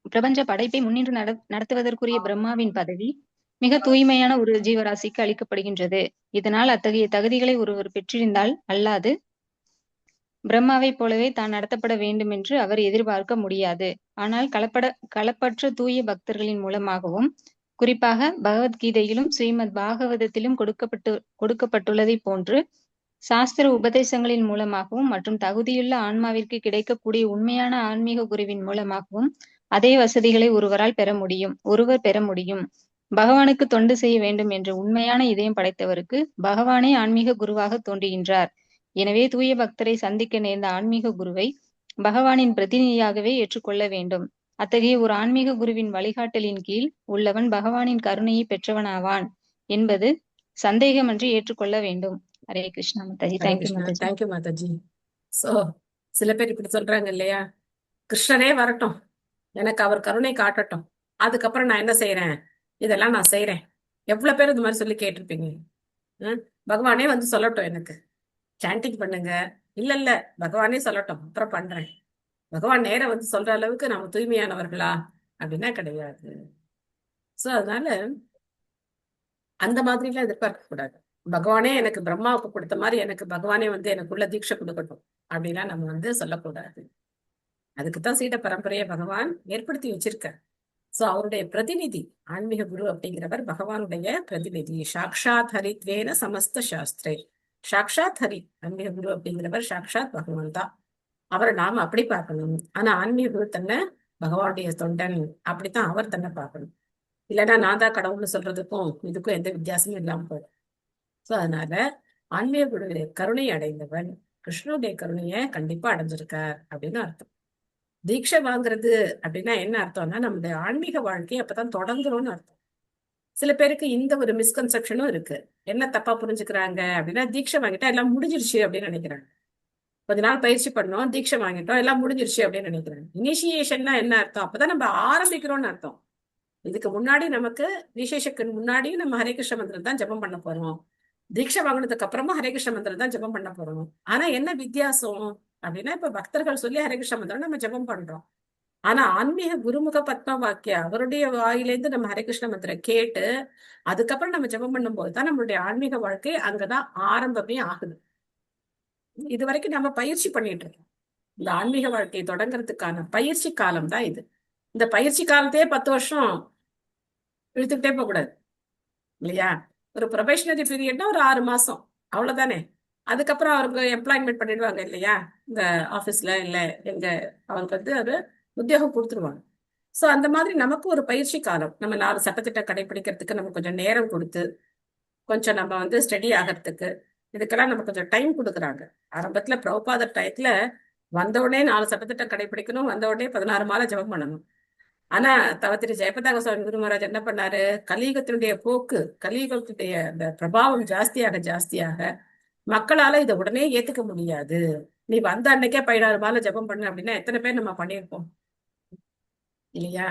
Speaker 6: பிரபஞ்ச படைப்பை முன்னின்று நடத்துவதற்குரிய பிரம்மாவின் பதவி மிக தூய்மையான ஒரு ஜீவராசிக்கு அளிக்கப்படுகின்றது. இதனால் அத்தகைய தகுதிகளை ஒருவர் பெற்றிருந்தால் அல்லாது பிரம்மாவைப் போலவே தான் நடத்தப்பட வேண்டும் என்று அவர் எதிர்பார்க்க முடியாது. ஆனால் களப்பற்ற தூய பக்தர்களின் மூலமாகவும், குறிப்பாக பகவத்கீதையிலும் ஸ்ரீமத் பாகவதத்திலும் கொடுக்கப்பட்டுள்ளதை போன்று சாஸ்திர உபதேசங்களின் மூலமாகவும் மற்றும் தகுதியுள்ள ஆன்மாவிற்கு கிடைக்கக்கூடிய உண்மையான ஆன்மீக குருவின் மூலமாகவும் அதே வசதிகளை ஒருவர் பெற முடியும். பகவானுக்கு தொண்டு செய்ய வேண்டும் என்ற உண்மையான இதயம் படைத்தவருக்கு பகவானே ஆன்மீக குருவாக தோன்றுகின்றார். எனவே தூய பக்தரை சந்திக்க நேர்ந்த ஆன்மீக குருவை பகவானின் பிரதிநிதியாகவே ஏற்றுக்கொள்ள வேண்டும். அத்தகைய ஒரு ஆன்மீக குருவின் வழிகாட்டலின் கீழ் உள்ளவன் பகவானின் கருணையை பெற்றவனாவான் என்பது சந்தேகமன்றி ஏற்றுக்கொள்ள வேண்டும். ஹரே கிருஷ்ணா மாதாஜி.
Speaker 1: தேங்க்யூ மாதாஜி. சோ சில பேர் இப்படி சொல்றாங்க இல்லையா, கிருஷ்ணனே வரட்டும், எனக்கு அவர் கருணை காட்டட்டும், அதுக்கப்புறம் நான் என்ன செய்யறேன், இதெல்லாம் நான் செய்யறேன். எவ்வளவு பேர் இது மாதிரி சொல்லி கேட்டிருப்பீங்க. பகவானே வந்து சொல்லட்டும், எனக்கு சாண்டிங் பண்ணுங்க. இல்ல பகவானே சொல்லட்டும், அப்புறம் பண்றேன். பகவான் நேரம் வந்து சொல்ற அளவுக்கு நம்ம தூய்மையானவர்களா அப்படின்னா கிடையாது. சோ அதனால அந்த மாதிரி எல்லாம் எதிர்பார்க்க கூடாது. பகவானே எனக்கு பிரம்மாவுக்கு கொடுத்த மாதிரி எனக்கு பகவானே வந்து எனக்குள்ள தீட்சை கொடுக்கட்டும் அப்படின்னா நம்ம வந்து சொல்லக்கூடாது. அதுக்குத்தான் சீட பரம்பரையை பகவான் ஏற்படுத்தி வச்சிருக்க. சோ அவருடைய பிரதிநிதி ஆன்மீக குரு அப்படிங்கிறவர் பகவானுடைய பிரதிநிதி. சாக்ஷாத் ஹரித்வேன சமஸ்த சாஸ்திரே. சாக்ஷாத் ஹரி ஆன்மீக குரு அப்படிங்கிறவர் சாக்ஷாத் பகவான் தான். அவரை நாம அப்படி பார்க்கணும். ஆனா ஆன்மீக குரு தன்னை பகவானுடைய தொண்டன் அப்படித்தான் அவர் தன்னை பார்க்கணும். இல்லைன்னா நான் தான் கடவுள்னு சொல்றதுக்கும் இதுக்கும் எந்த வித்தியாசமும் இல்லாம போயிடும். சோ அதனால ஆன்மீக குருடைய கருணை அடைந்தவன் கிருஷ்ணனுடைய கருணைய கண்டிப்பா அடைஞ்சிருக்கார் அப்படின்னு அர்த்தம். தீட்சை வாங்குறது அப்படின்னா என்ன அர்த்தம்னா நம்மளுடைய ஆன்மீக வாழ்க்கையை அப்பதான் தொடங்குறோம்னு அர்த்தம். சில பேருக்கு இந்த ஒரு மிஸ்கன்செப்ஷனும் இருக்கு. என்ன தப்பா புரிஞ்சுக்கிறாங்க அப்படின்னா, தீட்சை வாங்கிட்டா எல்லாம் முடிஞ்சிருச்சு அப்படின்னு நினைக்கிறாங்க. கொஞ்ச நாள் பயிற்சி பண்ணோம், தீட்சை வாங்கிட்டோம், எல்லாம் முடிஞ்சிருச்சு அப்படின்னு நினைக்கிறாங்க. இனிஷியேஷன்னா என்ன அர்த்தம், அப்பதான் நம்ம ஆரம்பிக்கிறோம்னு அர்த்தம். இதுக்கு முன்னாடி நமக்கு இனிஷியேஷனுக்கு முன்னாடியும் நம்ம ஹரே கிருஷ்ண மந்திரம் தான் ஜபம் பண்ண போறோம். தீட்சை வாங்கினதுக்கு அப்புறமா ஹரே கிருஷ்ண மந்திரம் தான் ஜபம் பண்ண போறோம். ஆனா என்ன வித்தியாசம் அப்படின்னா, இப்ப பக்தர்கள் சொல்லி ஹரே கிருஷ்ண மந்திரம் நம்ம ஜபம் பண்றோம். ஆனா ஆன்மீக குருமுக பத்ம வாக்கிய அவருடைய வாயிலேருந்து நம்ம ஹரே கிருஷ்ண மந்திரம் கேட்டு அதுக்கப்புறம் நம்ம ஜபம் பண்ணும் போதுதான் நம்மளுடைய ஆன்மீக வாழ்க்கை அங்கதான் ஆரம்பமே ஆகுது. இது வரைக்கும் நம்ம பயிற்சி பண்ணிட்டு இருக்கோம். இந்த ஆன்மீக வாழ்க்கையை தொடங்குறதுக்கான பயிற்சி காலம் தான் இது. இந்த பயிற்சி காலத்தையே 10 வருஷம் இழுத்துக்கிட்டே போக கூடாது இல்லையா? ஒரு ப்ரொபேஷனரி பீரியட்னா ஒரு 6 மாசம் அவ்வளவுதானே. அதுக்கப்புறம் அவருக்கு எம்ப்ளாய்மெண்ட் பண்ணிடுவாங்க இல்லையா, இந்த ஆபீஸ்ல இல்ல எங்க அவங்களுக்கு வந்து அது உத்தியோகம் கொடுத்துருவாங்க. சோ அந்த மாதிரி நமக்கு ஒரு பயிற்சி காலம், நம்ம 4 சட்டத்திட்டம் கடைபிடிக்கிறதுக்கு நம்ம கொஞ்சம் நேரம் கொடுத்து கொஞ்சம் நம்ம வந்து ஸ்டடி ஆகிறதுக்கு இதுக்கெல்லாம் நம்ம கொஞ்சம் டைம் கொடுக்குறாங்க. ஆரம்பத்துல பிரபுபாதர் டயத்துல வந்தவுடனே 4 சட்டத்திட்டம் கடைபிடிக்கணும், வந்தவுடனே 16 மாலை ஜபம் பண்ணணும். ஆனா தவத்திரி ஜெயபதாக சுவாமி குரு மகாராஜ் என்ன பண்ணாரு, கலியுகத்தினுடைய போக்கு, கலியுகத்துடைய அந்த பிரபாவம் ஜாஸ்தியாக மக்களால இதை உடனே ஏத்துக்க முடியாது. நீ வந்த அன்னைக்கே 16 மாலை ஜபம் பண்ணு அப்படின்னா எத்தனை பேர் நம்ம பண்ணியிருப்போம் இல்லையா?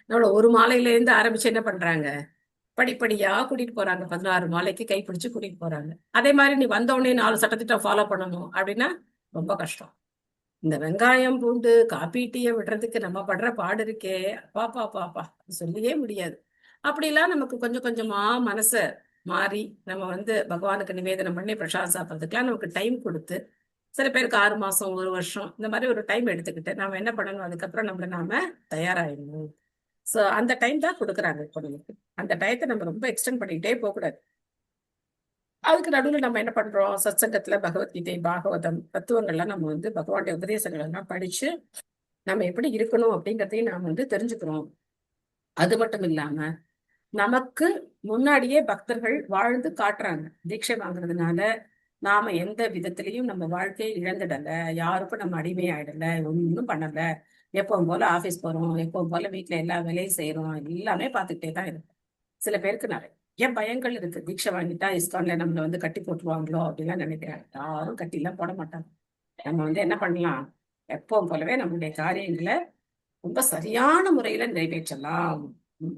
Speaker 1: நம்மள ஒரு மாலையில இருந்து ஆரம்பிச்சு என்ன பண்றாங்க, படிப்படியா கூட்டிட்டு போறாங்க. 16 மாலைக்கு கைப்பிடிச்சு கூட்டிட்டு போறாங்க. அதே மாதிரி நீ வந்த உடனே 4 சட்டத்திட்டம் ஃபாலோ பண்ணணும் அப்படின்னா ரொம்ப கஷ்டம். இந்த வெங்காயம் பூண்டு காப்பி டீயை விடுறதுக்கு நம்ம படுற பாடு இருக்கே, பாப்பா சொல்லியே முடியாது. அப்படிலாம் நமக்கு கொஞ்சம் கொஞ்சமா மனச மாறி நம்ம வந்து பகவானுக்கு நிவேதனம் பண்ணி பிரசாதம் சாப்பிட்றதுக்குலாம் நமக்கு டைம் கொடுத்து, சில பேருக்கு 6 மாசம் 1 வருஷம் இந்த மாதிரி ஒரு டைம் எடுத்துக்கிட்டு நாம என்ன பண்ணணும், அதுக்கப்புறம் நம்மள நாம தயாராயிடணும். சோ அந்த டைம் தான் கொடுக்குறாங்க இப்போ நமக்கு. அந்த டயத்தை நம்ம ரொம்ப எக்ஸ்டெண்ட் பண்ணிக்கிட்டே போகக்கூடாது. அதுக்கு நடுவில் நம்ம என்ன பண்றோம், சத்சங்கத்துல பகவத்கீதை பாகவதம் தத்துவங்கள்லாம் நம்ம வந்து பகவானுடைய உபதேசங்கள் எல்லாம் படிச்சு நம்ம எப்படி இருக்கணும் அப்படிங்கிறதையும் நாம வந்து தெரிஞ்சுக்கிறோம். அது மட்டும் இல்லாம நமக்கு முன்னாடியே பக்தர்கள் வாழ்ந்து காட்டுறாங்க. தீட்சை வாங்குறதுனால நாம எந்த விதத்திலையும் நம்ம வாழ்க்கையை இழந்துடல, யாருக்கும் நம்ம அடிமையாயிடல, ஒன்றும் பண்ணல, எப்பவும் போல ஆபீஸ் போறோம், எப்பவும் போல வீட்டுல எல்லா வேலையும் செய்யறோம், எல்லாமே பார்த்துக்கிட்டே தான் இருக்கும். சில பேருக்கு நிறைய பயங்கள் இருக்கு. தீட்சை வாங்கிட்டா இஸ்கான்ல நம்மள வந்து கட்டி போட்டுருவாங்களோ அப்படிலாம் நினைக்கிறாங்க. யாரும் கட்டி எல்லாம் போட மாட்டாங்க. நம்ம வந்து என்ன பண்ணலாம், எப்பவும் போலவே நம்மளுடைய காரியங்களை ரொம்ப சரியான முறையில நிறைவேற்றலாம்.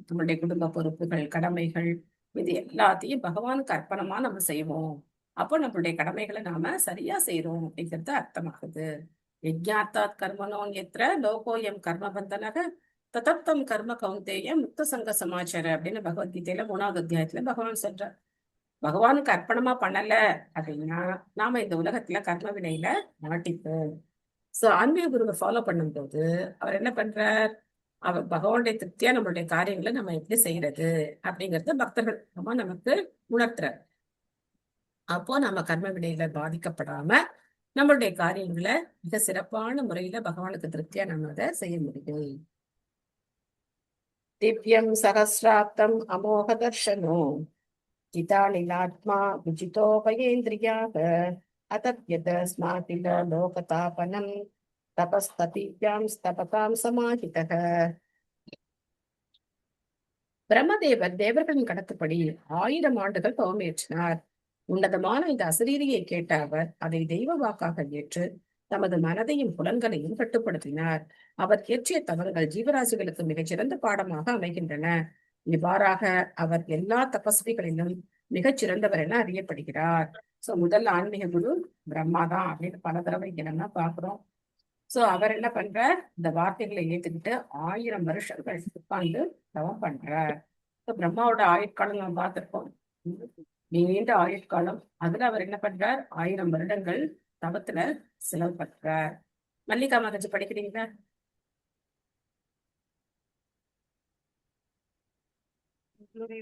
Speaker 1: நம்மளுடைய குடும்ப பொறுப்புகள், கடமைகள், இது எல்லாத்தையும் பகவானுக்கு அர்ப்பணமா நம்ம செய்வோம். அப்போ நம்மளுடைய கடமைகளை நாம சரியா செய்யறோம் அப்படிங்கிறது அர்த்தமாகுது. யஜ்ஞாத்தாத் கர்மணோ யத்ர லோகோயம் கர்ம பந்தனக ததப்தம் கர்ம கௌந்தேய முக்த சங்க சமாச்சார அப்படின்னு பகவத்கீதையில 3வது அத்தியாயத்துல பகவான் சொல்றார். பகவானுக்கு அர்ப்பணமா பண்ணல அப்படின்னா நாம இந்த உலகத்துல கர்ம வினையில மாட்டிப்போம். சோ ஆன்மீக குருவை ஃபாலோ பண்ணும்போது அவர் என்ன பண்றார், அவர் பகவானுடைய திருப்தியா நம்மளுடைய காரியங்களை நம்ம எப்படி செய்யறது அப்படிங்கறத பக்தர்கள் மூலமா நமக்கு உணர்த்துறார். அப்போ நம்ம கர்ம வினையில பாதிக்கப்படாம நம்மளுடைய காரியங்களை மிக சிறப்பான முறையில பகவானுக்கு திருப்தியா நம்ம அதை செய்ய முடியும். திவ்யம் சகசிராப்தம் அமோக தர்ஷனோ ஜிதானிலாத்மா விஜிதோபயேந்திரியாக அதத்யத ஸ்மாதில லோகதாபனம் தபஸ்ததிவ்யாம் ஸ்தபதாம் சமாஹிதக. பிரம்மதேவர் தேவர்களின் கணக்குப்படி 1000 ஆண்டுகள் தவமேற்றினார். உன்னதமான இந்த அசரீரியை கேட்ட அவர் அதை தெய்வ வாக்காக ஏற்று தமது மனதையும் புலன்களையும் கட்டுப்படுத்தினார். அவர் இயற்றிய தவறுகள் ஜீவராசிகளுக்கு மிகச்சிறந்த பாடமாக அமைகின்றன. இவ்வாறாக அவர் எல்லா தபஸ்விகளிலும் மிகச்சிறந்தவர் என அறியப்படுகிறார். சோ முதல் ஆன்மீக குரு பிரம்மா தான் அப்படின்னு பல தடவை இங்க நம்ம பாக்குறோம். சோ அவர் என்ன பண்றார், இந்த வார்த்தைகளை ஏத்துக்கிட்டு 1000 வருஷங்கள் உட்கார்ந்து தவம் பண்றார். பிரம்மாவோட ஆயுட்காலம் நம்ம பார்த்திருக்கோம், நீண்ட ஆயுட்காலம். அதுல அவர் என்ன பண்றார், 1000 வருடங்கள் தவத்துல செலவு பண்றார். மல்லிகா மாதாஜி படிக்கிறீங்களா?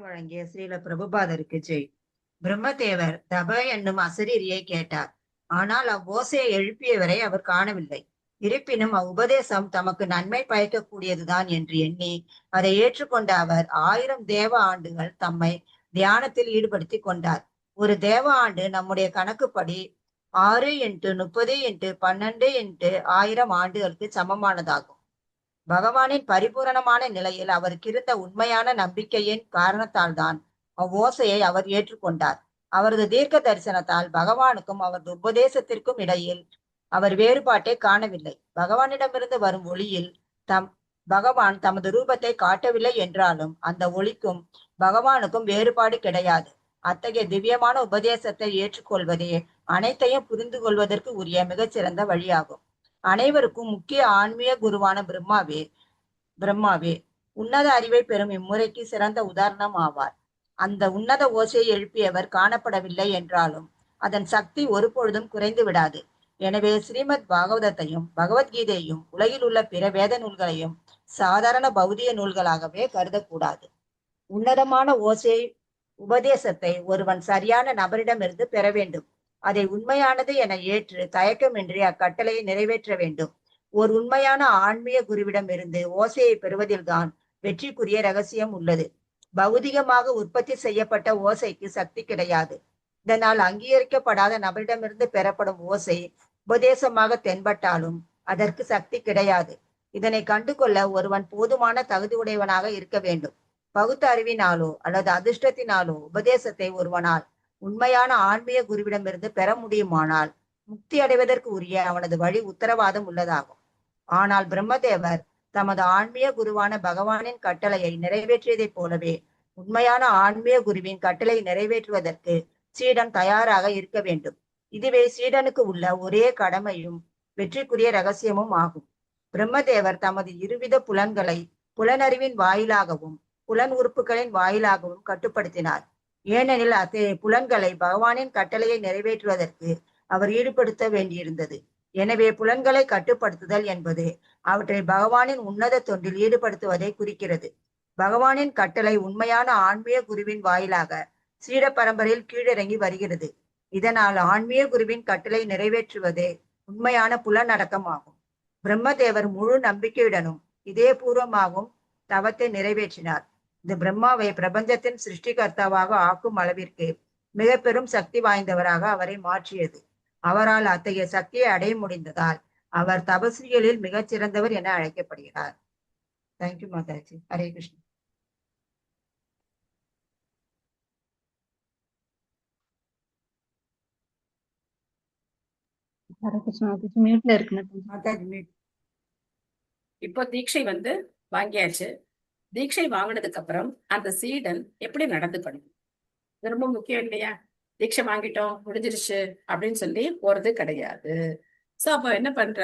Speaker 7: வழங்கிய ஸ்ரீல பிரபுபாதருக்கு ஜெய். பிரம்மதேவர் தப என்னும் அசரீரியை கேட்டார். ஆனால் அவ்வோசையை எழுப்பியவரை அவர் காணவில்லை. இருப்பினும் அவ்வுபதேசம் தமக்கு நன்மை பயக்கக்கூடியதுதான் என்று எண்ணி அதை ஏற்றுக்கொண்ட அவர் 1000 தேவ ஆண்டுகள் தம்மை தியானத்தில் ஈடுபடுத்தி கொண்டார். ஒரு தேவ ஆண்டு நம்முடைய கணக்குப்படி 6 × 30 × 12 × 1000 ஆண்டுகளுக்கு சமமானதாகும். பகவானின் பரிபூரணமான நிலையில் அவருக்கு இருந்த உண்மையான நம்பிக்கையின் காரணத்தால் தான் அவ்வோசையை அவர் ஏற்றுக்கொண்டார். அவரது தீர்க்க தரிசனத்தால் பகவானுக்கும் அவரது உபதேசத்திற்கும் இடையில் அவர் வேறுபாட்டை காணவில்லை. பகவானிடமிருந்து வரும் ஒளியில் பகவான் தமது ரூபத்தை காட்டவில்லை என்றாலும் அந்த ஒளிக்கும் பகவானுக்கும் வேறுபாடு கிடையாது. அத்தகைய திவ்யமான உபதேசத்தை ஏற்றுக்கொள்வதே அனைத்தையும் புரிந்து கொள்வதற்கு உரிய மிகச்சிறந்த வழியாகும். அனைவருக்கும் முக்கிய ஆன்மீக குருவான பிரம்மாவே உன்னத அறிவை பெறும் இம்முறைக்கு சிறந்த உதாரணம் ஆவார். அந்த உன்னத ஓசையை எழுப்பியவர் காணப்படவில்லை என்றாலும் அதன் சக்தி ஒருபொழுதும் குறைந்து விடாது. எனவே ஸ்ரீமத் பாகவதத்தையும் பகவத்கீதையும் உலகில் உள்ள பிற வேத நூல்களையும் சாதாரண பௌதிக நூல்களாகவே கருதக்கூடாது. உன்னதமான ஓசை உபதேசத்தை ஒருவன் சரியான நபரிடமிருந்து பெற வேண்டும். அதை உண்மையானது என ஏற்று தயக்கமின்றி அக்கட்டளையை நிறைவேற்ற வேண்டும். ஒரு உண்மையான ஆன்மீக குருவிடமிருந்து ஓசையை பெறுவதில்தான் வெற்றிக்குரிய ரகசியம் உள்ளது. பௌதிகமாக உற்பத்தி செய்யப்பட்ட ஓசைக்கு சக்தி கிடையாது. இதனால் அங்கீகரிக்கப்படாத நபரிடமிருந்து பெறப்படும் ஓசை உபதேசமாக தென்பட்டாலும் அதற்கு சக்தி கிடையாது. இதனை கண்டுகொள்ள ஒருவன் போதுமான தகுதி உடையவனாக இருக்க வேண்டும். பகுத்தறிவினாலோ அல்லது அதிர்ஷ்டத்தினாலோ உபதேசத்தை ஒருவனால் உண்மையான ஆன்மீக குருவிடமிருந்து பெற முடியுமானால் முக்தி அடைவதற்கு உரிய அவனது வழி உத்தரவாதம் உள்ளதாகும். ஆனால் பிரம்மதேவர் தமது ஆன்மீக குருவான பகவானின் கட்டளையை நிறைவேற்றியதைப் போலவே உண்மையான ஆன்மீக குருவின் கட்டளை நிறைவேற்றுவதற்கு சீடன் தயாராக இருக்க வேண்டும். இதுவே சீடனுக்கு உள்ள ஒரே கடமையும் வெற்றிக்குரிய ரகசியமும் ஆகும். பிரம்மதேவர் தமது இருவித புலன்களை புலனறிவின் வாயிலாகவும் புலன் உறுப்புகளின் வாயிலாகவும் கட்டுப்படுத்தினார். ஏனெனில் அத்தகைய புலன்களை பகவானின் கட்டளையை நிறைவேற்றுவதற்கு அவர் ஈடுபடுத்த வேண்டியிருந்தது. எனவே புலன்களை கட்டுப்படுத்துதல் என்பது அவற்றை பகவானின் உன்னத தொண்டில் ஈடுபடுத்துவதை குறிக்கிறது. பகவானின் கட்டளை உண்மையான ஆன்மீக குருவின் வாயிலாக சீட பரம்பரையில் கீழிறங்கி வருகிறது. இதனால் ஆன்மீக குருவின் கட்டளை நிறைவேற்றுவதே உண்மையான புலனடக்கமாகும். பிரம்மதேவர் முழு நம்பிக்கையுடனும் இதயபூர்வமாகவும் தவத்தை நிறைவேற்றினார். இந்த பிரம்மாவை பிரபஞ்சத்தின் சிருஷ்டிகர்த்தாவாக ஆக்கும் அளவிற்கு மிக பெரும் சக்தி வாய்ந்தவராக அவரை மாற்றியது. அவரால் அத்தகைய சக்தியை அடைய முடிந்ததால் அவர் தபஸ்விகளில் மிகச் சிறந்தவர் என அழைக்கப்படுகிறார். தேங்க்யூ மாதாஜி. ஹரே கிருஷ்ணா.
Speaker 6: ஹரே கிருஷ்ணா. மியூட்ல இருக்குன்னு
Speaker 7: மாதாஜி மீட்.
Speaker 1: இப்போ தீட்சை வாங்கியாச்சு. தீட்சை வாங்கினதுக்கு அப்புறம் அந்த சீடன் எப்படி நடந்துக்கணும், இது ரொம்ப முக்கியம் இல்லையா? தீட்சை வாங்கிட்டோம் முடிஞ்சிருச்சு அப்படின்னு சொல்லி போறது கிடையாது. சோ அப்ப என்ன பண்ற,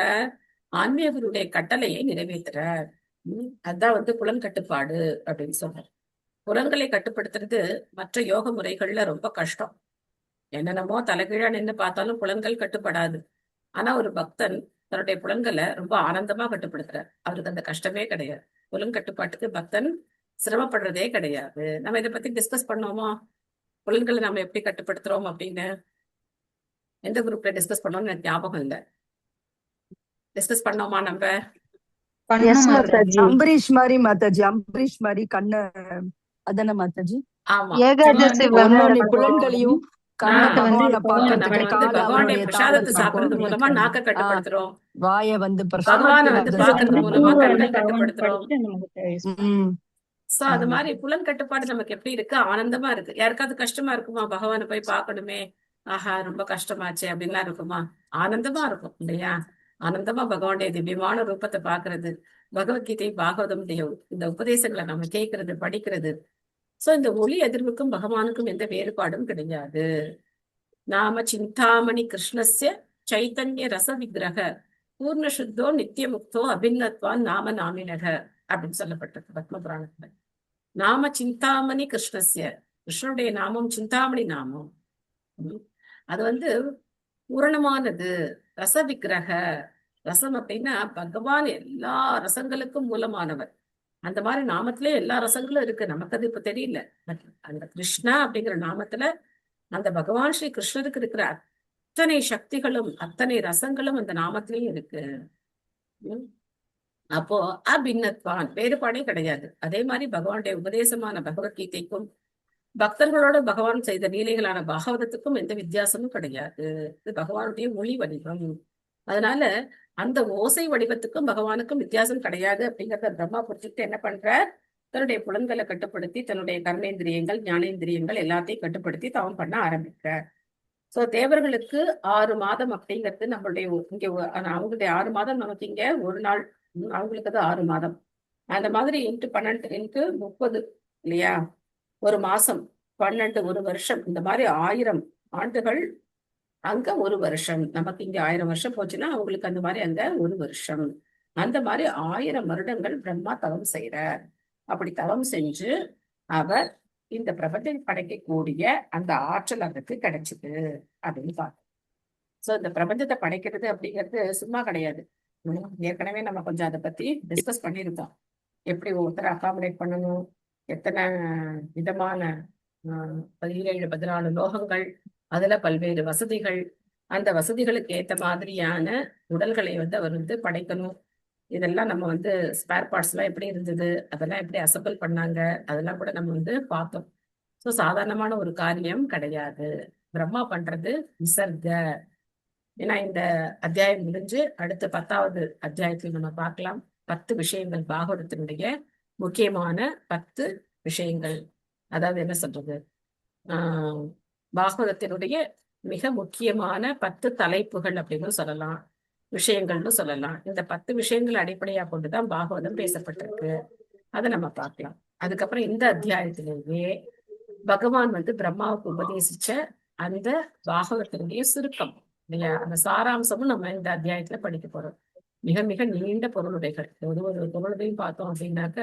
Speaker 1: ஆன்மீக குருடைய கட்டளையை நிறைவேற்றுற. அதான் வந்து புலன் கட்டுப்பாடு அப்படின்னு சொல்ற. புலன்களை கட்டுப்படுத்துறது மற்ற யோக முறைகள்ல ரொம்ப கஷ்டம். என்னென்னமோ தலைகீழா நின்னு பார்த்தாலும் புலன்கள் கட்டுப்படாது. ஆனா ஒரு பக்தன் தன்னுடைய புலன்களை ரொம்ப ஆனந்தமா கட்டுப்படுத்துறார். அவருக்கு அந்த கஷ்டமே கிடையாது. புலன் கட்டுப்பாட்டுக்கு பக்தன் சிரமப்படுறதே கிடையாது. நம்ம இதை பத்தி டிஸ்கஸ் பண்ணோமா? புலன்களை நம்ம எப்படி கட்டுப்படுத்துறோம் அப்படின்னு எந்த குரூப்ல டிஸ்கஸ் பண்ணோம்னு எனக்கு ஞாபகம் இல்லை. டிஸ்கஸ் பண்ணோமா நம்ம?
Speaker 6: பண்ணோம் மாதாஜி.
Speaker 8: அம்பரீஷ் மாதிரி மாதாஜி, அம்பரீஷ் மாதிரி கண்ண அதான மாதாஜி?
Speaker 1: ஆமா,
Speaker 6: ஏகாதசி
Speaker 8: ஒன்னொன்னு புலன்களையும் கண்ண
Speaker 6: நாக்க வந்து
Speaker 8: பகவான
Speaker 1: நம்ம
Speaker 8: பாக்குறதுக்கு,
Speaker 1: வந்து
Speaker 8: கால
Speaker 1: பகவானுடைய
Speaker 8: அவருடைய
Speaker 1: பிரசாதத்தை
Speaker 8: தாளத்தை
Speaker 1: சாப்பிடுறது மூலமா
Speaker 8: போக்குறதுக்கு,
Speaker 1: நாக்க கட்டுப்படுத்துறோம்.
Speaker 8: வாய வந்து
Speaker 1: பகவானை வந்து பாக்குறது மூலமா
Speaker 6: பூவை
Speaker 1: கண்ணை
Speaker 6: வந்து பகவானுக்கு
Speaker 1: கட்டுப்படுத்துறோம்.
Speaker 6: படிச்சுட்டு நமக்கு use பண்ணணும்.
Speaker 8: ம்
Speaker 1: சோ அது மாதிரி புலன் கட்டுப்பாடு நமக்கு எப்படி இருக்கு? ஆனந்தமா இருக்கு. யாருக்காவது கஷ்டமா இருக்குமா? பகவானை போய் பார்க்கணுமே, ஆஹா ரொம்ப கஷ்டமாச்சே அப்படின்லாம் இருக்குமா? ஆனந்தமா இருக்கும் இல்லையா? ஆனந்தமா பகவானுடைய திவ்யமான ரூபத்தை பாக்குறது, பகவத்கீதை பாகவதம் இந்த உபதேசங்களை நம்ம கேட்கறது, படிக்கிறது. சோ இந்த ஒளி அதிர்வுக்கும் பகவானுக்கும் எந்த வேறுபாடும் கிடையாது. நாம சிந்தாமணி கிருஷ்ணஸ்ய சைத்தன்ய ரச விக்கிரக பூர்ண சுத்தோ நித்திய முக்தோ அபிநத்வான் நாம நாமினக அப்படின்னு சொல்லப்பட்டிருக்கு பத்ம புராணத்துல. நாம சிந்தாமணி கிருஷ்ணஸ்ய, கிருஷ்ணனுடைய நாமம் சிந்தாமணி நாமம். அது வந்து பூரணமானது. ரச விக்கிரக, ரசம் அப்படின்னா பகவான் எல்லா ரசங்களுக்கும் மூலமானவர். அந்த மாதிரி நாமத்திலே எல்லா ரசங்களும் இருக்கு. நமக்கு அது இப்ப தெரியல. அந்த கிருஷ்ணா அப்படிங்கிற நாமத்துல அந்த பகவான் ஸ்ரீ கிருஷ்ணருக்கு இருக்கிற அத்தனை சக்திகளும் அத்தனை ரசங்களும் அந்த நாமத்திலையும் இருக்கு. அப்போ அபிநத்வான் வேறுபாடே கிடையாது. அதே மாதிரி பகவானுடைய உபதேசமான பகவத்கீதைக்கும் பக்தர்களோட பகவான் செய்த லீலைகளான பாகவதத்துக்கும் எந்த வித்தியாசமும் கிடையாது. இது பகவானுடைய மொழி வடிவம். அதனால அந்த ஓசை வடிவத்துக்கும் பகவானுக்கும் வித்தியாசம் கிடையாது அப்படிங்கிறத பிரம்மா புரிஞ்சுட்டு என்ன பண்ற, தன்னுடைய புலன்களை கட்டுப்படுத்தி தன்னுடைய கர்மேந்திரியங்கள் ஞானேந்திரியங்கள் எல்லாத்தையும் கட்டுப்படுத்தி தவம் பண்ண ஆரம்பிக்க. சோ தேவர்களுக்கு 6 மாதம் அப்படிங்கிறது நம்மளுடைய இங்க அவங்களுடைய 6 மாதம் நமக்கு இங்க ஒரு நாள், அவங்களுக்கு அது 6 மாதம். அந்த மாதிரி இன்ட்டு 12 இன்ட்டு 30 இல்லையா? ஒரு மாசம் 12, ஒரு வருஷம். இந்த மாதிரி 1000 ஆண்டுகள் அங்க ஒரு வருஷம். நமக்கு இங்க 1000 வருஷம் போச்சுன்னா அவங்களுக்கு அந்த மாதிரி அங்க ஒரு வருஷம். அந்த மாதிரி 1000 வருடங்கள் பிரம்மா தவம் செய்யறார். அப்படி தவம் செஞ்சு அவர் இந்த பிரபஞ்சத்தை படைக்கக்கூடிய அந்த ஆற்றல் அவருக்கு கிடைச்சது அப்படின்னு பார்த்தோம். சோ இந்த பிரபஞ்சத்தை படைக்கிறது அப்படிங்கிறது சும்மா கிடையாது. ஏற்கனவே நம்ம கொஞ்சம் அதை பத்தி டிஸ்கஸ் பண்ணியிருந்தோம். எப்படி ஒருத்தரை அகாமடேட் பண்ணணும், எத்தனை விதமான 17, 14 லோகங்கள், அதுல பல்வேறு வசதிகள், அந்த வசதிகளுக்கு ஏத்த மாதிரியான உடல்களை வந்து அவர் வந்து படைக்கணும். இதெல்லாம் நம்ம வந்து ஸ்பேர் பார்ட்ஸ் எல்லாம் எப்படி இருந்தது, அதெல்லாம் எப்படி அசம்பிள் பண்ணாங்க, அதெல்லாம் கூட நம்ம வந்து பார்த்தோம். சோ சாதாரணமான ஒரு காரியம் கிடையாது. பிரம்மா பண்றது விசர்க. ஏன்னா இந்த அத்தியாயம் முடிஞ்சு அடுத்த 10வது அத்தியாயத்தில் நம்ம பார்க்கலாம். 10 விஷயங்கள், பாகவதத்தினுடைய முக்கியமான 10 விஷயங்கள். அதாவது என்ன சொல்றது, பாகவதத்தினுடைய மிக முக்கியமான 10 தலைப்புகள் அப்படின்னு சொல்லலாம், விஷயங்கள்னு சொல்லலாம். இந்த 10 விஷயங்கள் அடிப்படையா கொண்டுதான் பாகவதம் பேசப்பட்டிருக்கு. அதை நம்ம பார்க்கலாம். அதுக்கப்புறம் இந்த அத்தியாயத்திலேயே பகவான் வந்து பிரம்மாவுக்கு உபதேசிச்ச அந்த பாகவதத்தினுடைய சுருக்கம் இல்லையா, அந்த சாராம்சமும் நம்ம இந்த அத்தியாயத்துல படிக்க போறோம். மிக மிக நீண்ட பொருளுடைகள். ஒரு பொருளுடையும் பார்த்தோம் அப்படின்னாக்க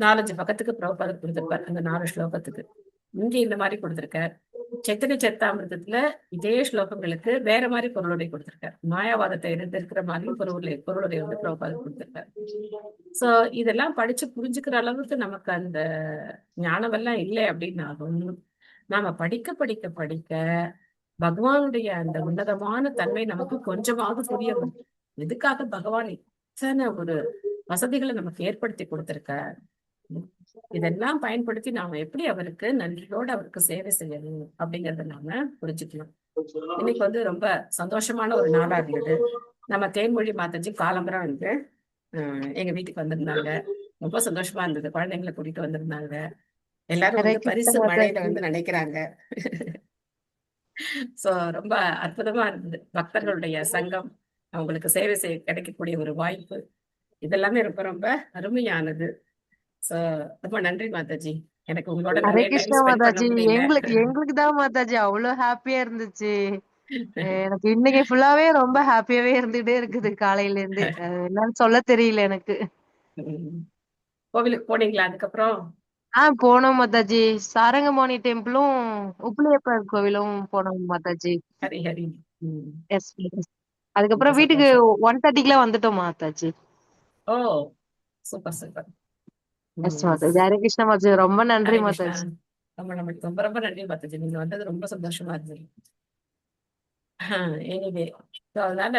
Speaker 1: 4-5 பக்கத்துக்கு பிரபுபாதர் கொடுத்திருப்பார் அந்த 4 ஸ்லோகத்துக்கு. இங்க இந்த மாதிரி கொடுத்திருக்கார். சைத்தன்ய சரிதாமிர்தத்துல இதே ஸ்லோகங்களுக்கு வேற மாதிரி பொருளுடை கொடுத்திருக்கார். மாயாவாதத்தை எடுத்திருக்கிற மாதிரி பொருளுடை வந்து பிரபுபாதர் கொடுத்திருக்கார். சோ இதெல்லாம் படிச்சு புரிஞ்சுக்கிற அளவுக்கு நமக்கு அந்த ஞானம் எல்லாம் இல்லை அப்படின்னாலும் நாம படிக்க படிக்க படிக்க பகவானுடைய அந்த உன்னதமான தன்மை நமக்கு கொஞ்சமாவது புரிய முடியும். எதுக்காக பகவான் இத்தனை ஒரு வசதிகளை நமக்கு ஏற்படுத்தி கொடுத்திருக்கார், இதெல்லாம் பயன்படுத்தி நாம எப்படி அவருக்கு நன்றியோடு அவருக்கு சேவை செய்யணும் அப்படிங்கறத நாம புரிஞ்சுக்கணும். இன்னைக்கு வந்து ரொம்ப சந்தோஷமான ஒரு நாளா இருந்தது. நம்ம தேன்மொழி மாதாஜி காலம்பரம் வந்து எங்க வீட்டுக்கு வந்திருந்தாங்க. ரொம்ப சந்தோஷமா இருந்தது. குழந்தைங்களை கூட்டிட்டு வந்திருந்தாங்க. எல்லாரும் வந்து பரிசு மழையில வந்து நினைக்கிறாங்க. சோ ரொம்ப அற்புதமா இருந்தது. பக்தர்களுடைய சங்கம், அவங்களுக்கு சேவை செய்ய கிடைக்கக்கூடிய ஒரு வாய்ப்பு, இதெல்லாமே ரொம்ப ரொம்ப அருமையானது. சோ ரொம்ப நன்றி மாதாஜி. எனக்கு உங்களோட
Speaker 9: ஹரே கிருஷ்ணா மாதாஜி. எங்களுக்கு தான் மாதாஜி அவ்வளவு ஹாப்பியா இருந்துச்சு. எனக்கு இன்னைக்கு ஃபுல்லாவே ரொம்ப ஹாப்பியாவே இருந்துட்டே இருக்குது காலையில இருந்து. என்னன்னு சொல்ல தெரியல எனக்கு.
Speaker 1: உம். கோவிலுக்கு போனீங்களா அதுக்கப்புறம்?
Speaker 9: போனோம் மாதாஜி. சாரங்கபாணி டெம்பிளும் உப்பிலியப்பர் கோவிலும் போனோம் மாதாஜி.
Speaker 1: ஹரி ஹரி. உம்.
Speaker 9: எஸ்.
Speaker 1: ரொம்ப
Speaker 9: அதுக்கப்புறம் வீட்டுக்கு
Speaker 1: சந்தோஷம்.
Speaker 9: 1:30க்குலாம் வந்துட்டோம் மாதாஜி.
Speaker 1: ஓ, சூப்பர் சூப்பர்.
Speaker 9: எஸ் மாதாஜி. ஹரே கிருஷ்ணா மாதாஜி. ரொம்ப நன்றி
Speaker 1: ஹரே கிருஷ்ணா.
Speaker 9: மாதாஜி.
Speaker 1: ரொம்ப ரொம்ப நன்றி மாதாஜி, நீங்க வந்தது ரொம்ப சந்தோஷமா இருந்தது. எனிவே, அதனால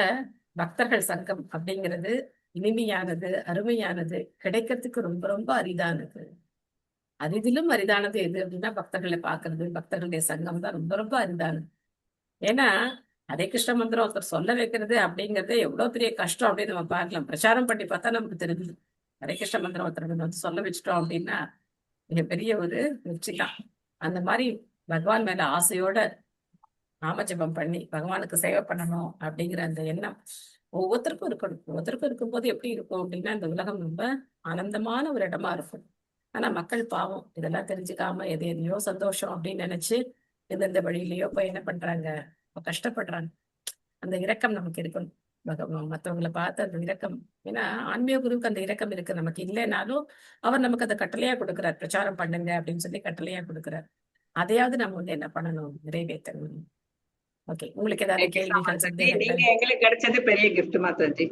Speaker 1: பக்தர்கள் சங்கம் அப்படிங்கிறது இனிமையானது, அருமையானது, கிடைக்கிறதுக்கு ரொம்ப ரொம்ப அரிதானது. அரிதிலும் அரிதானது எது அப்படின்னா பக்தர்களை பார்க்கிறது, பக்தர்களுடைய சங்கம் தான் ரொம்ப ரொம்ப அரிதானது. ஏன்னா ஹரே கிருஷ்ண மந்திரம் ஒருத்தர் சொல்ல வைக்கிறது அப்படிங்கிறது எவ்வளவு பெரிய கஷ்டம் அப்படின்னு நம்ம பார்க்கலாம். பிரச்சாரம் பண்ணி பார்த்தா நமக்கு தெரியுது. ஹரே கிருஷ்ண மந்திரம் ஒருத்தர் வந்து சொல்ல வச்சுட்டோம் அப்படின்னா மிகப்பெரிய ஒரு வெற்றி தான். அந்த மாதிரி பகவான் மேல ஆசையோட நாம ஜெபம் பண்ணி பகவானுக்கு சேவை பண்ணணும் அப்படிங்கிற அந்த எண்ணம் ஒவ்வொருத்தருக்கும் இருக்கணும். ஒவ்வொருத்தருக்கும் இருக்கும்போது எப்படி இருக்கும் அப்படின்னா இந்த உலகம் ரொம்ப ஆனந்தமான ஒரு இடமா இருக்கும். ஆனா மக்கள் பாவம் இதெல்லாம் தெரிஞ்சுக்காம எதையோ சந்தோஷம் அப்படின்னு நினைச்சு எந்தெந்த வழியிலயோ போய் என்ன பண்றாங்க, கஷ்டப்படுறாங்க. அந்த இரக்கம் நமக்கு இருக்கணும். மற்றவங்களை பார்த்து அந்த இரக்கம், ஏன்னா ஆன்மீக குருவுக்கு அந்த இரக்கம் இருக்கு, நமக்கு இல்லைனாலும் அவர் நமக்கு அந்த கட்டளையா கொடுக்குறார், பிரச்சாரம் பண்ணுங்க அப்படின்னு சொல்லி கட்டளையா கொடுக்குறார். அதையாவது நம்ம வந்து என்ன பண்ணணும், நிறைவேற்றணும். ஓகே, உங்களுக்கு ஏதாவது கேள்விகள்,
Speaker 10: நீங்க
Speaker 1: சந்தேகங்கள்?
Speaker 10: எங்களுக்கு கிடைச்சது பெரிய கிஃப்ட் மாதாஜி.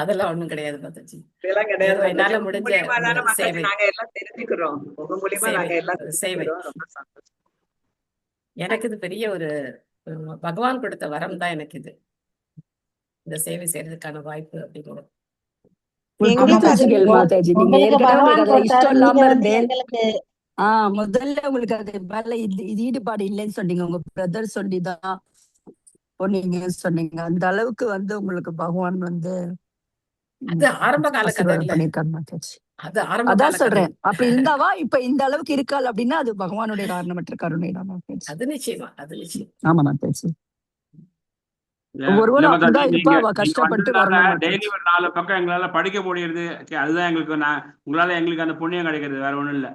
Speaker 1: அதெல்லாம் ஒண்ணும் கிடையாது மாதாஜி.
Speaker 10: இதெல்லாம் கிடையாது
Speaker 1: ஏதோ என்னால
Speaker 10: மாதாஜி. உங்க
Speaker 1: முடிஞ்ச
Speaker 10: மூலியமா தானே
Speaker 1: ஒரு
Speaker 10: மாதாஜி
Speaker 1: சேவை,
Speaker 10: நாங்க எல்லாம் தெரிஞ்சுக்கிறோம். உங்க மூலியமா
Speaker 1: சேவை,
Speaker 10: நாங்க எல்லாம்
Speaker 1: ஒரு சேவை.
Speaker 10: தெரிஞ்சுக்கிறோம். ரொம்ப சந்தோஷம்.
Speaker 1: எனக்கு இது பெரிய ஒரு பகவான் கொடுத்த வரம் தான் எனக்கு இது, இந்த சேவை செய்யறதுக்கான வாய்ப்பு அப்படிங்கிறது.
Speaker 8: கொடுத்துருக்கீங்க மாதாஜி. நீங்க
Speaker 2: உங்களுக்கு
Speaker 8: ஏற்கனவே
Speaker 2: பகவான்
Speaker 8: உங்களுக்கு அதுல
Speaker 2: கொடுத்தாரு,
Speaker 8: இஷ்டம்
Speaker 2: நீங்க
Speaker 8: இல்லாம
Speaker 2: வந்து
Speaker 8: இருந்தேன்.
Speaker 2: எங்களுக்கு
Speaker 8: முதல்ல உங்களுக்கு அது மேல இது ஈடுபாடு இல்லைன்னு சொன்னீங்க. உங்க பிரதர் சொல்லிதான் நீங்க சொன்னீங்க. அந்த அளவுக்கு வந்து உங்களுக்கு பகவான் வந்து
Speaker 1: அது ஆரம்ப கால கதை
Speaker 8: ஆசீர்வாதம்
Speaker 1: இல்ல,
Speaker 8: பண்ணிருக்காரு மாதாஜி.
Speaker 1: அது ஆரம்ப கால
Speaker 8: அதான்
Speaker 1: கதை.
Speaker 8: சொல்றேன். அப்படி இருந்தாவா இப்ப இந்த அளவுக்கு இருக்காள் அப்படின்னா அது பகவானுடைய காரணமற்ற கருணை தான் மாதாஜி.
Speaker 1: அது நிச்சயமா, அது நிச்சயம்.
Speaker 8: ஆமா மாதாஜி.
Speaker 11: இல்ல
Speaker 8: ஒவ்வொருவரும்
Speaker 11: மாதாஜி,
Speaker 8: அப்படிதான் இருப்பா.
Speaker 11: நீங்க
Speaker 8: அவ
Speaker 11: நீங்க
Speaker 8: கஷ்டப்பட்டு
Speaker 11: வந்ததுனால
Speaker 8: வரணும்
Speaker 11: டெய்லி
Speaker 8: மாதாஜி.
Speaker 11: ஒரு 4 பக்கம் எங்களால படிக்க முடியுது. அதுதான் எங்களுக்கு உங்களால எங்களுக்கு அந்த புண்ணியம் கிடைக்கிறது, வேற ஒண்ணும் இல்ல.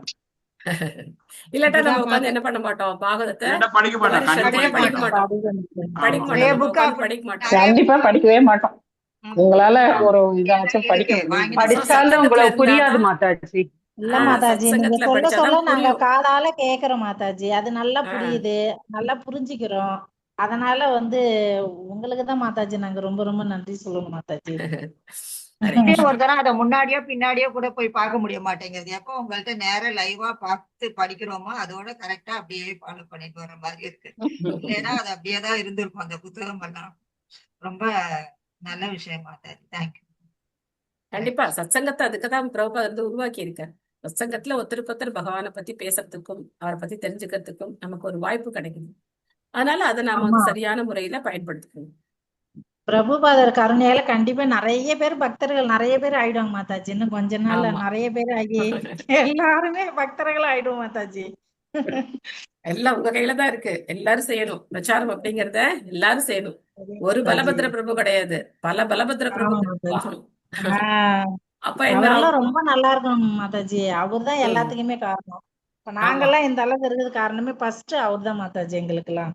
Speaker 1: இல்லாட்டா நம்ம
Speaker 4: அதுதான்
Speaker 1: உட்காந்து என்ன பண்ண மாட்டோம், பாகவதத்தை
Speaker 11: இல்லாட்டா படிக்க
Speaker 1: இந்த
Speaker 11: மாட்டோம்,
Speaker 1: மாதிரி
Speaker 11: கண்டிப்பா
Speaker 1: ஸ்ரத்தையா
Speaker 11: படிக்க
Speaker 1: படிக்க
Speaker 11: மாட்டோம்.
Speaker 1: மாட்டோம், படிக்க
Speaker 11: ஆமா.
Speaker 1: மாட்டோம், நம்ம
Speaker 7: புக்கா
Speaker 1: உட்காந்து படிக்க மாட்டோம்.
Speaker 12: கண்டிப்பா படிக்கவே மாட்டோம். உங்களால ஒரு இதாச்சும் படிக்க
Speaker 7: இருக்கு
Speaker 12: முடியும்.
Speaker 7: வாங்கி
Speaker 12: படிச்சாலும்
Speaker 1: சத்சங்கத்துல
Speaker 12: உங்களுக்கு புரியாது
Speaker 1: இருந்தாதான்,
Speaker 12: மாதாஜி.
Speaker 2: இல்ல மாதாஜி, நீங்க
Speaker 1: சத்சங்கத்துல
Speaker 2: சொல்ல
Speaker 1: படிச்சாதான்
Speaker 2: சொல்ல நாங்க
Speaker 1: புரியும்.
Speaker 2: காதால கேக்குறோம் மாதாஜி. அது நல்லா
Speaker 1: ஆஹ்
Speaker 2: புரியுது, நல்லா புரிஞ்சுக்கிறோம். அதனால வந்து உங்களுக்கு தான் மாதாஜி நாங்க ரொம்ப ரொம்ப நன்றி சொல்லணும் மாதாஜி.
Speaker 1: ஹரே
Speaker 7: அப்படியே
Speaker 1: கிருஷ்ணா.
Speaker 7: ஒரு தடவை அதை முன்னாடியோ பின்னாடியோ கூட போய் பார்க்க முடிய மாட்டேங்குது. எப்போ உங்கள்ட்ட நேரம் லைவா பார்த்து படிக்கிறோமோ அதோட கரெக்டா அப்படியே ஃபாலோ பண்ணிட்டு வர மாதிரி இருக்கு. இல்லைன்னா அது அப்படியே தான் இருந்திருக்கும் அந்த புத்தகம் எல்லாம். ரொம்ப நல்ல விஷயம் மாதாஜி. தேங்க்யூ.
Speaker 1: கண்டிப்பா சத்சங்கத்தை அதுக்குதான் பிரபுபாதர் வந்து உருவாக்கி இருக்கார். சத்சங்கத்துல ஒருத்தருக்கு ஒருத்தர் பகவானை பத்தி பேசுறதுக்கும் அவரை பத்தி தெரிஞ்சுக்கிறதுக்கும் நமக்கு ஒரு வாய்ப்பு கிடைக்குது. அதனால அதை நாம
Speaker 2: ஆமா,
Speaker 1: வந்து சரியான முறையில பயன்படுத்திக்கணும்.
Speaker 2: பிரபுபாதர் கருணையால கண்டிப்பா நிறைய பேர் பக்தர்கள் நிறைய பேர் ஆயிடுவாங்க மாதாஜி. இன்னும் கொஞ்ச நாள்ல
Speaker 1: ஆமா.
Speaker 2: நிறைய பேர் ஆகி எல்லாருமே பக்தர்கள் ஆயிடுவோம் மாதாஜி.
Speaker 1: எல்லாம் உங்க கையில தான் இருக்கு, எல்லாரும் செய்யணும். பிரச்சாரம் அப்படிங்கறத எல்லாரும் செய்யணும்.
Speaker 2: சரி
Speaker 1: ஒரு
Speaker 2: மாதாஜி.
Speaker 1: பலபத்திர பிரபு கிடையாது, பல பலபத்திர பிரபு
Speaker 2: ஆமா மாதாஜி.
Speaker 1: ஆகணும்.
Speaker 2: ஆஹ்
Speaker 1: அப்ப என்ன
Speaker 2: அவரெல்லாம்
Speaker 1: ஆகும்?
Speaker 2: ரொம்ப நல்லா இருக்கணும் மாதாஜி. அவர்தான்
Speaker 1: ம்.
Speaker 2: எல்லாத்துக்குமே காரணம். இப்ப
Speaker 1: ஆமா.
Speaker 2: நாங்கெல்லாம் இந்த அளவுக்கு இருக்கிறது காரணமே ஃபர்ஸ்ட் அவர்தான் மாதாஜி எங்களுக்கு எல்லாம்.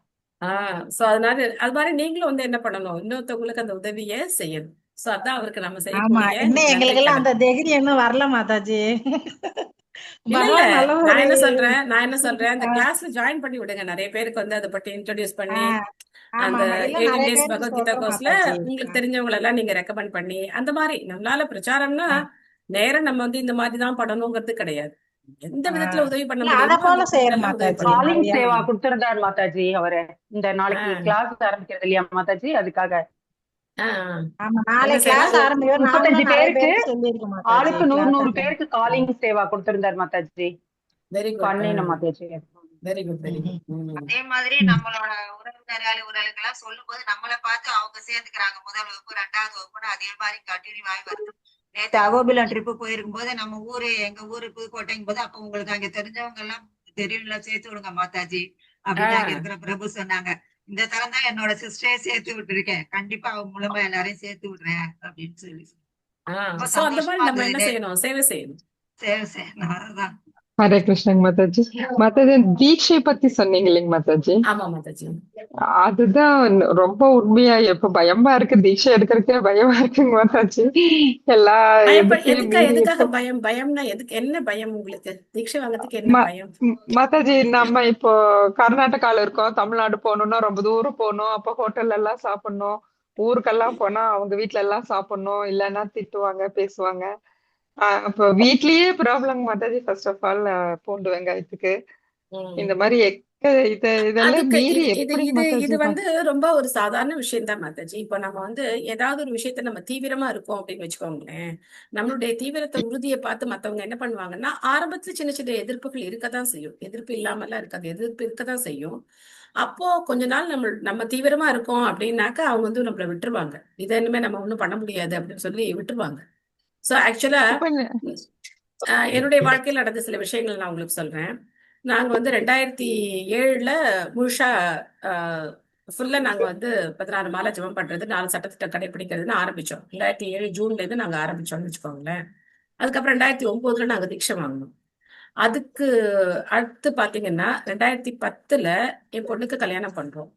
Speaker 1: சோ அதனால அது மாதிரி நீங்களும் வந்து என்ன பண்ணணும், இன்னொருத்தவங்களுக்கு அந்த உதவியை செய்யணும். சோ அதான் அவருக்கு நம்ம
Speaker 2: ஆமா,
Speaker 1: செய்யக்கூடிய
Speaker 2: இன்னும்
Speaker 1: நன்றி
Speaker 2: எங்களுக்கு எல்லாம்
Speaker 1: கடன்.
Speaker 2: அந்த தைரியம் இன்னும் வரல மாதாஜி.
Speaker 1: இல்ல
Speaker 2: பகவான் நல்ல
Speaker 1: நான்
Speaker 2: ஒரு
Speaker 1: என்ன சொல்றேன் அந்த கிளாஸ்ல ஜாயின் பண்ணி விடுங்க. நிறைய பேருக்கு வந்து அதை பற்றி இன்ட்ரோடியூஸ் பண்ணி
Speaker 2: ஆஹ் ஆமா
Speaker 1: அந்த
Speaker 2: ஆமா, இல்ல
Speaker 1: 18
Speaker 2: நிறைய
Speaker 1: டேஸ்
Speaker 2: பேருக்கு
Speaker 1: பகவத்கீதா
Speaker 2: சொல்றோம்
Speaker 1: கோர்ஸ்ல
Speaker 2: மாதாஜி.
Speaker 1: உங்களுக்கு தெரிஞ்சவங்க எல்லாம் நீங்க ரெக்கமெண்ட் பண்ணி அந்த மாதிரி நம்மளால பிரச்சாரம்னா நேரம் நம்ம வந்து இந்த மாதிரி தான் பண்ணணுங்கிறது கிடையாது. எந்த விதத்துல
Speaker 2: ஆஹ்
Speaker 1: உதவி பண்ண
Speaker 2: இல்ல அத
Speaker 1: முடியுமோ
Speaker 2: போல
Speaker 1: அந்த
Speaker 2: செய்யற
Speaker 1: விதத்துல உதவி
Speaker 2: மாதாஜி.
Speaker 1: பண்ணணும்.
Speaker 12: காலிங்
Speaker 2: நிறைய
Speaker 12: சேவா கொடுத்திருந்தார் மாதாஜி அவரு. இந்த நாளைக்கு
Speaker 1: ஆஹ்
Speaker 12: கிளாஸ் ஆரம்பிக்கிறது இல்லையா மாதாஜி, அதுக்காக
Speaker 1: ஆஹ்
Speaker 2: ஆமா,
Speaker 1: என்ன
Speaker 2: நாளை கிளாஸ்
Speaker 1: செய்யலாம்?
Speaker 2: ஆரம்பிக்கும்.
Speaker 12: 35
Speaker 2: நாங்களும் நிறைய
Speaker 12: பேருக்கு
Speaker 2: பேருக்கு சொல்லியிருக்கோம் மாதாஜி
Speaker 12: ஆளுக்கு 100
Speaker 2: கிளாஸ்
Speaker 12: 100
Speaker 2: அட்டன்.
Speaker 12: பேருக்கு காலிங் சேவா கொடுத்திருந்தார் மாதாஜி.
Speaker 1: வெரி குட்,
Speaker 12: பண்ணின Mataji.
Speaker 1: Very good, very good.
Speaker 7: அதே மாதிரி நம்மளோட உறவுகளுக்கெல்லாம் சொல்லும் போது நம்மளை பார்த்து அவங்க சேர்ந்துக்கிறாங்க. முதல் வகுப்பு 2வது வகுப்புன்னு அதே மாதிரி கண்டினியூ ஆகி வருது. நேற்று அகோபிலம் ட்ரிப்பு போயிருக்கும் போது நம்ம ஊரு எங்க ஊரு புதுக்கோட்டைங்கும் போது அப்ப உங்களுக்கு அங்க தெரிஞ்சவங்க எல்லாம் தெரியும்ல, சேர்த்து விடுங்க மாதாஜி அப்படின்னு அங்க இருக்கிற பிரபு சொன்னாங்க. இந்த தரம் தான் என்னோட சிஸ்டரே சேர்த்து விட்டுருக்கேன், கண்டிப்பா அவங்க மூலமா எல்லாரையும் சேர்த்து விடுறேன் அப்படின்னு சொல்லி ரொம்ப
Speaker 1: சோ அந்த மாதிரி
Speaker 7: சந்தோஷமா
Speaker 1: நம்ம என்ன
Speaker 7: இருந்தது.
Speaker 1: செய்யணும், சேவை செய்யணும்.
Speaker 7: சரி சரி, நான் அதான்
Speaker 12: ஹரே கிருஷ்ணங்க மாதாஜி. மாதாஜி தீட்சை பத்தி சொன்னீங்க இல்லைங்க மாதாஜி,
Speaker 1: ஆமா மாதாஜி.
Speaker 12: அதுதான் ரொம்ப உண்மையா இப்ப பயமா இருக்கு. தீட்சை எடுக்கிறதுக்கே பயமா இருக்குங்க மாதாஜி. எல்லா எதுக்கையும் மீறி
Speaker 1: எதுக்காக
Speaker 12: இப்போ
Speaker 1: பயம்? பயம்னா எதுக்கு? என்ன பயம் உங்களுக்கு? தீட்சை வாங்குறதுக்கு என்ன பயம்?
Speaker 12: மாதாஜி நம்ம இப்போ கர்நாடகால இருக்கோம், தமிழ்நாடு போகணும்னா ரொம்ப தூரம் போகணும். அப்ப ஹோட்டல்ல எல்லாம் சாப்பிடணும். ஊருக்கெல்லாம் போனா அவங்க வீட்ல எல்லாம் சாப்பிடணும், இல்லைன்னா திட்டுவாங்க, பேசுவாங்க. அப்ப வீட்லயே ப்ராப்ளம் மாதாஜி. ஃபர்ஸ்ட் ஆஃப் ஆல் பூண்டு வெங்காயத்துக்கு இந்த மாதிரி இதெல்லாம்
Speaker 1: அதுக்கு
Speaker 12: மீறி
Speaker 1: இது இது
Speaker 12: எப்படி
Speaker 1: இது இது
Speaker 12: மாதாஜி
Speaker 1: வந்து ரொம்ப ஒரு சாதாரண விஷயம் தான் மாதாஜி. இப்போ நம்ம வந்து ஏதாவது ஒரு விஷயத்த நம்ம தீவிரமா இருக்கோம் அப்படின்னு வச்சுக்கோங்களேன், நம்மளுடைய தீவிரத்தை உறுதியை பார்த்து மத்தவங்க என்ன பண்ணுவாங்கன்னா, ஆரம்பத்துல சின்ன சின்ன எதிர்ப்புகள் இருக்கதான் செய்யும். எதிர்ப்பு இல்லாமலாம் இருக்காது, எதிர்ப்பு இருக்கதான் செய்யும். அப்போ கொஞ்ச நாள் நம்ம தீவிரமா இருக்கோம் அப்படின்னாக்கா அவங்க வந்து நம்மளை விட்டுருவாங்க. இதை இனிமே நம்ம ஒண்ணும் பண்ண முடியாது அப்படின்னு சொல்லி விட்டுருவாங்க. ஸோ ஆக்சுவலா
Speaker 12: இப்ப
Speaker 1: என்னுடைய வாழ்க்கையில் நடந்த சில விஷயங்கள் நான் உங்களுக்கு சொல்றேன். நாங்க வந்து 2007 முழுசா ஃபுல்லா நாங்க வந்து 16 மாலை ஜெபம் பண்றது, 4 சட்டத்திட்டம் கடைபிடிக்கிறதுன்னு ஆரம்பிச்சோம். 2007 ஜூன்ல இருந்து நாங்க ஆரம்பிச்சோம்னு வச்சுக்கோங்களேன். அதுக்கப்புறம் 2009 நாங்க தீட்சை வாங்கினோம். அதுக்கு அடுத்து பாத்தீங்கன்னா 2010 என் பொண்ணுக்கு கல்யாணம் பண்றோம்.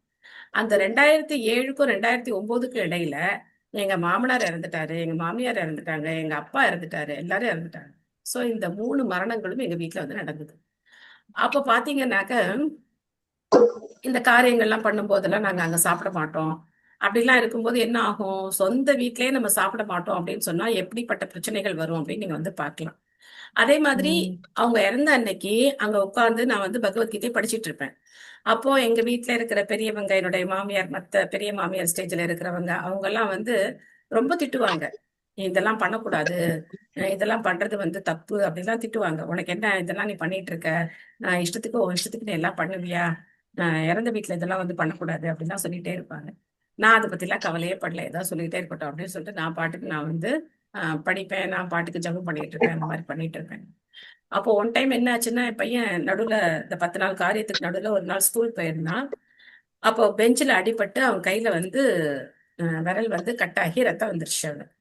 Speaker 1: அந்த 2007க்கும் 2009க்கும் இடையில எங்க மாமனார் இறந்துட்டாரு, எங்க மாமியார் இறந்துட்டாங்க, எங்க அப்பா இறந்துட்டாரு, எல்லாரும் இறந்துட்டாங்க. சோ இந்த 3 மரணங்களும் எங்க வீட்டுல வந்து நடந்தது. அப்ப பாத்தீங்கன்னாக்க இந்த காரியங்கள்லாம் பண்ணும் போதெல்லாம் நாங்க அங்க சாப்பிட மாட்டோம். அப்படிலாம் இருக்கும்போது என்ன ஆகும், சொந்த வீட்லயே நம்ம சாப்பிட மாட்டோம் அப்படின்னு சொன்னா எப்படிப்பட்ட பிரச்சனைகள் வரும் அப்படின்னு நீங்க வந்து பார்க்கலாம். அதே மாதிரி அவங்க இறந்த அன்னைக்கு அங்க உட்கார்ந்து நான் வந்து பகவத்கீதை படிச்சுட்டு இருப்பேன். அப்போ எங்க வீட்டுல இருக்கிற பெரியவங்க, என்னுடைய மாமியார், மத்த பெரிய மாமியார் ஸ்டேஜ்ல இருக்கிறவங்க, அவங்க எல்லாம் வந்து ரொம்ப திட்டுவாங்க. "நீ இதெல்லாம் பண்ணக்கூடாது, இதெல்லாம் பண்றது வந்து தப்பு" அப்படிலாம் திட்டுவாங்க. "உனக்கு என்ன இதெல்லாம் நீ பண்ணிட்டு இருக்க? இஷ்டத்துக்கு நீ எல்லாம் பண்ணுவியா? இறந்த வீட்டுல இதெல்லாம் வந்து பண்ணக்கூடாது" அப்படிலாம் சொல்லிட்டே இருப்பாங்க. நான் அதை பத்தி எல்லாம் கவலையே படல. ஏதாவது சொல்லிட்டே இருக்கட்டும் அப்படின்னு சொல்லிட்டு நான் பாட்டுக்கு நான் வந்து படிப்பேன், நான் பாட்டுக்கு ஜபம் பண்ணிட்டு இருப்பேன், அந்த மாதிரி பண்ணிட்டு இருப்பேன். அப்போ ஒன் டைம் என்ன ஆச்சுன்னா, என் பையன் நடுவுல இந்த 10 நாள் காரியத்துக்கு நடுவுல ஒரு நாள் ஸ்கூல் போயிருந்தான். அப்போ பெஞ்சில் அடிபட்டு அவன் கையில வந்து விரல் வந்து கட்டாகி ரத்தம் வந்துருச்சு அவனுக்கு.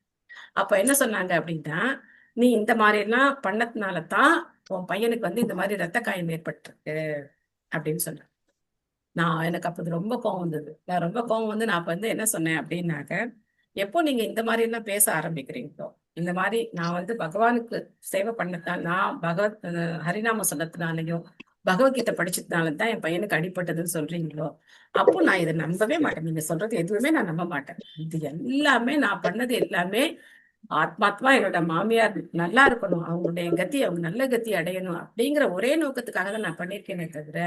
Speaker 1: அப்ப என்ன சொன்னாங்க அப்படின்னா, "நீ இந்த மாதிரி எல்லாம் பண்ணதுனால தான் உன் பையனுக்கு வந்து இந்த மாதிரி ரத்த காயம் ஏற்பட்டிருக்கு" அப்படின்னு சொன்னாங்க. எனக்கு அப்போ ரொம்ப கோவம் வந்தது. ரொம்ப கோவம் வந்து நான் அப்ப வந்து என்ன சொன்னேன் அப்படின்னாக்க, எப்போ நீங்க இந்த மாதிரி எல்லாம் பேச ஆரம்பிக்கிறீங்களோ, இந்த மாதிரி நான் வந்து பகவானுக்கு சேவை பண்ணதான், நான் ஹரிநாம சொன்னதுனாலையும் பகவத்கீதை படிச்சதுனால தான் என் பையனுக்கு அடிபட்டதுன்னு சொல்றீங்களோ, அப்போ நான் இதை நம்பவே மாட்டேன். நீங்க சொல்றது எதுவுமே நான் நம்ப மாட்டேன். இது எல்லாமே நான் பண்ணது எல்லாமே ஆத்மாத்மா என்னோட மாமியார் நல்லா இருக்கணும், அவங்களுடைய கத்தி, அவங்க நல்ல கத்தி அடையணும் அப்படிங்கிற ஒரே நோக்கத்துக்காக தான் நான் பண்ணியிருக்கேனே தவிர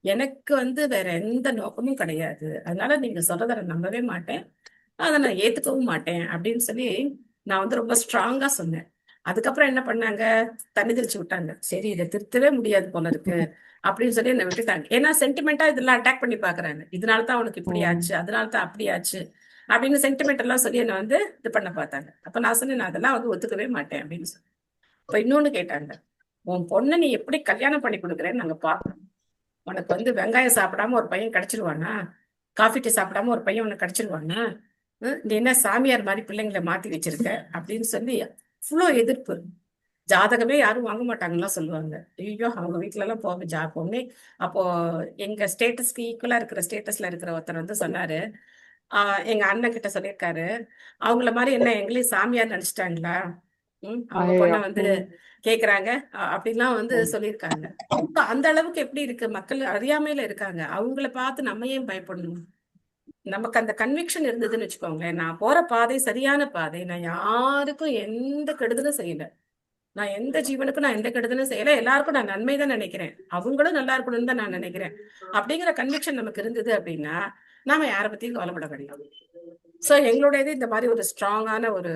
Speaker 1: எனக்கு வந்து வேற எந்த நோக்கமும் கிடையாது. அதனால நீங்க சொல்றத நான் நம்பவே மாட்டேன், அதை நான் ஏத்துக்கவும் மாட்டேன் அப்படின்னு சொல்லி நான் வந்து ரொம்ப ஸ்ட்ராங்கா சொன்னேன். அதுக்கப்புறம் என்ன பண்ணாங்க, தண்ணி தெளிச்சு விட்டாங்க. சரி, இதை திருத்தவே முடியாது போல இருக்கு அப்படின்னு சொல்லி என்னை விட்டுட்டாங்க. ஏன்னா சென்டிமெண்டா இதெல்லாம் அட்டாக் பண்ணி பாக்குறாங்க. இதனாலதான் அவனுக்கு இப்படி ஆச்சு, அதனாலதான் அப்படி ஆச்சு அப்படின்னு சென்டிமெண்ட் எல்லாம் சொல்லி என்னை வந்து இது பண்ண பார்த்தாங்க. அப்ப நான் சொன்னேன், நான் அதெல்லாம் வந்து ஒத்துக்கவே மாட்டேன் அப்படின்னு சொல்லி. இப்ப இன்னொன்னு கேட்டாங்க, உன் பொண்ணை நீ எப்படி கல்யாணம் பண்ணி கொடுக்குறேன்னு நாங்க பார்க்கணும். உனக்கு வந்து வெங்காயம் சாப்பிடாம ஒரு பையன் கிடைச்சிருவானா? காஃபி டீ சாப்பிடாம ஒரு பையன் உனக்கு கிடைச்சிருவானா? நீ என்ன சாமியார் மாதிரி பிள்ளைங்களை மாத்தி வச்சிருக்க அப்படின்னு சொல்லி அவ்வளோ எதிர்ப்பு. ஜாதகமே யாரும் வாங்க மாட்டாங்கலாம் சொல்லுவாங்க. ஐயோ, அவங்க வீட்டுல எல்லாம் போமே. அப்போ எங்க ஸ்டேட்டஸ்க்கு ஈக்குவலா இருக்கிற ஸ்டேட்டஸ்ல இருக்கிற ஒருத்தர் வந்து சொன்னாரு, எங்க அண்ணன் கிட்ட சொல்லியிருக்காரு, அவங்கள மாதிரி என்ன எங்களையும் சாமியார் நினைச்சிட்டாங்களா, அவங்க பொண்ணை வந்து கேக்குறாங்க அப்படிலாம் வந்து சொல்லியிருக்காங்க. அந்த அளவுக்கு எப்படி இருக்கு, மக்கள் அறியாமையில இருக்காங்க. அவங்கள பார்த்து நம்ம ஏன் பயப்படணும்? நமக்கு அந்த கன்விக்ஷன் இருந்ததுன்னு வச்சுக்கோங்களேன், நான் போற பாதை சரியான பாதை, நான் யாருக்கும் எந்த கெடுதலும் செய்யல, நான் எந்த ஜீவனுக்கும் நான் எந்த கெடுதலும் செய்யல, எல்லாருக்கும் நான் நன்மை தான் நினைக்கிறேன், அவங்களும் நல்லா இருக்கணும்னு தான் நான் நினைக்கிறேன் அப்படிங்கிற கன்விக்ஷன் நமக்கு இருந்தது அப்படின்னா நாம யாரை பத்தியும் கவலைப்பட கிடையாது. சோ எங்களுடையது இந்த மாதிரி ஒரு ஸ்ட்ராங்கான ஒரு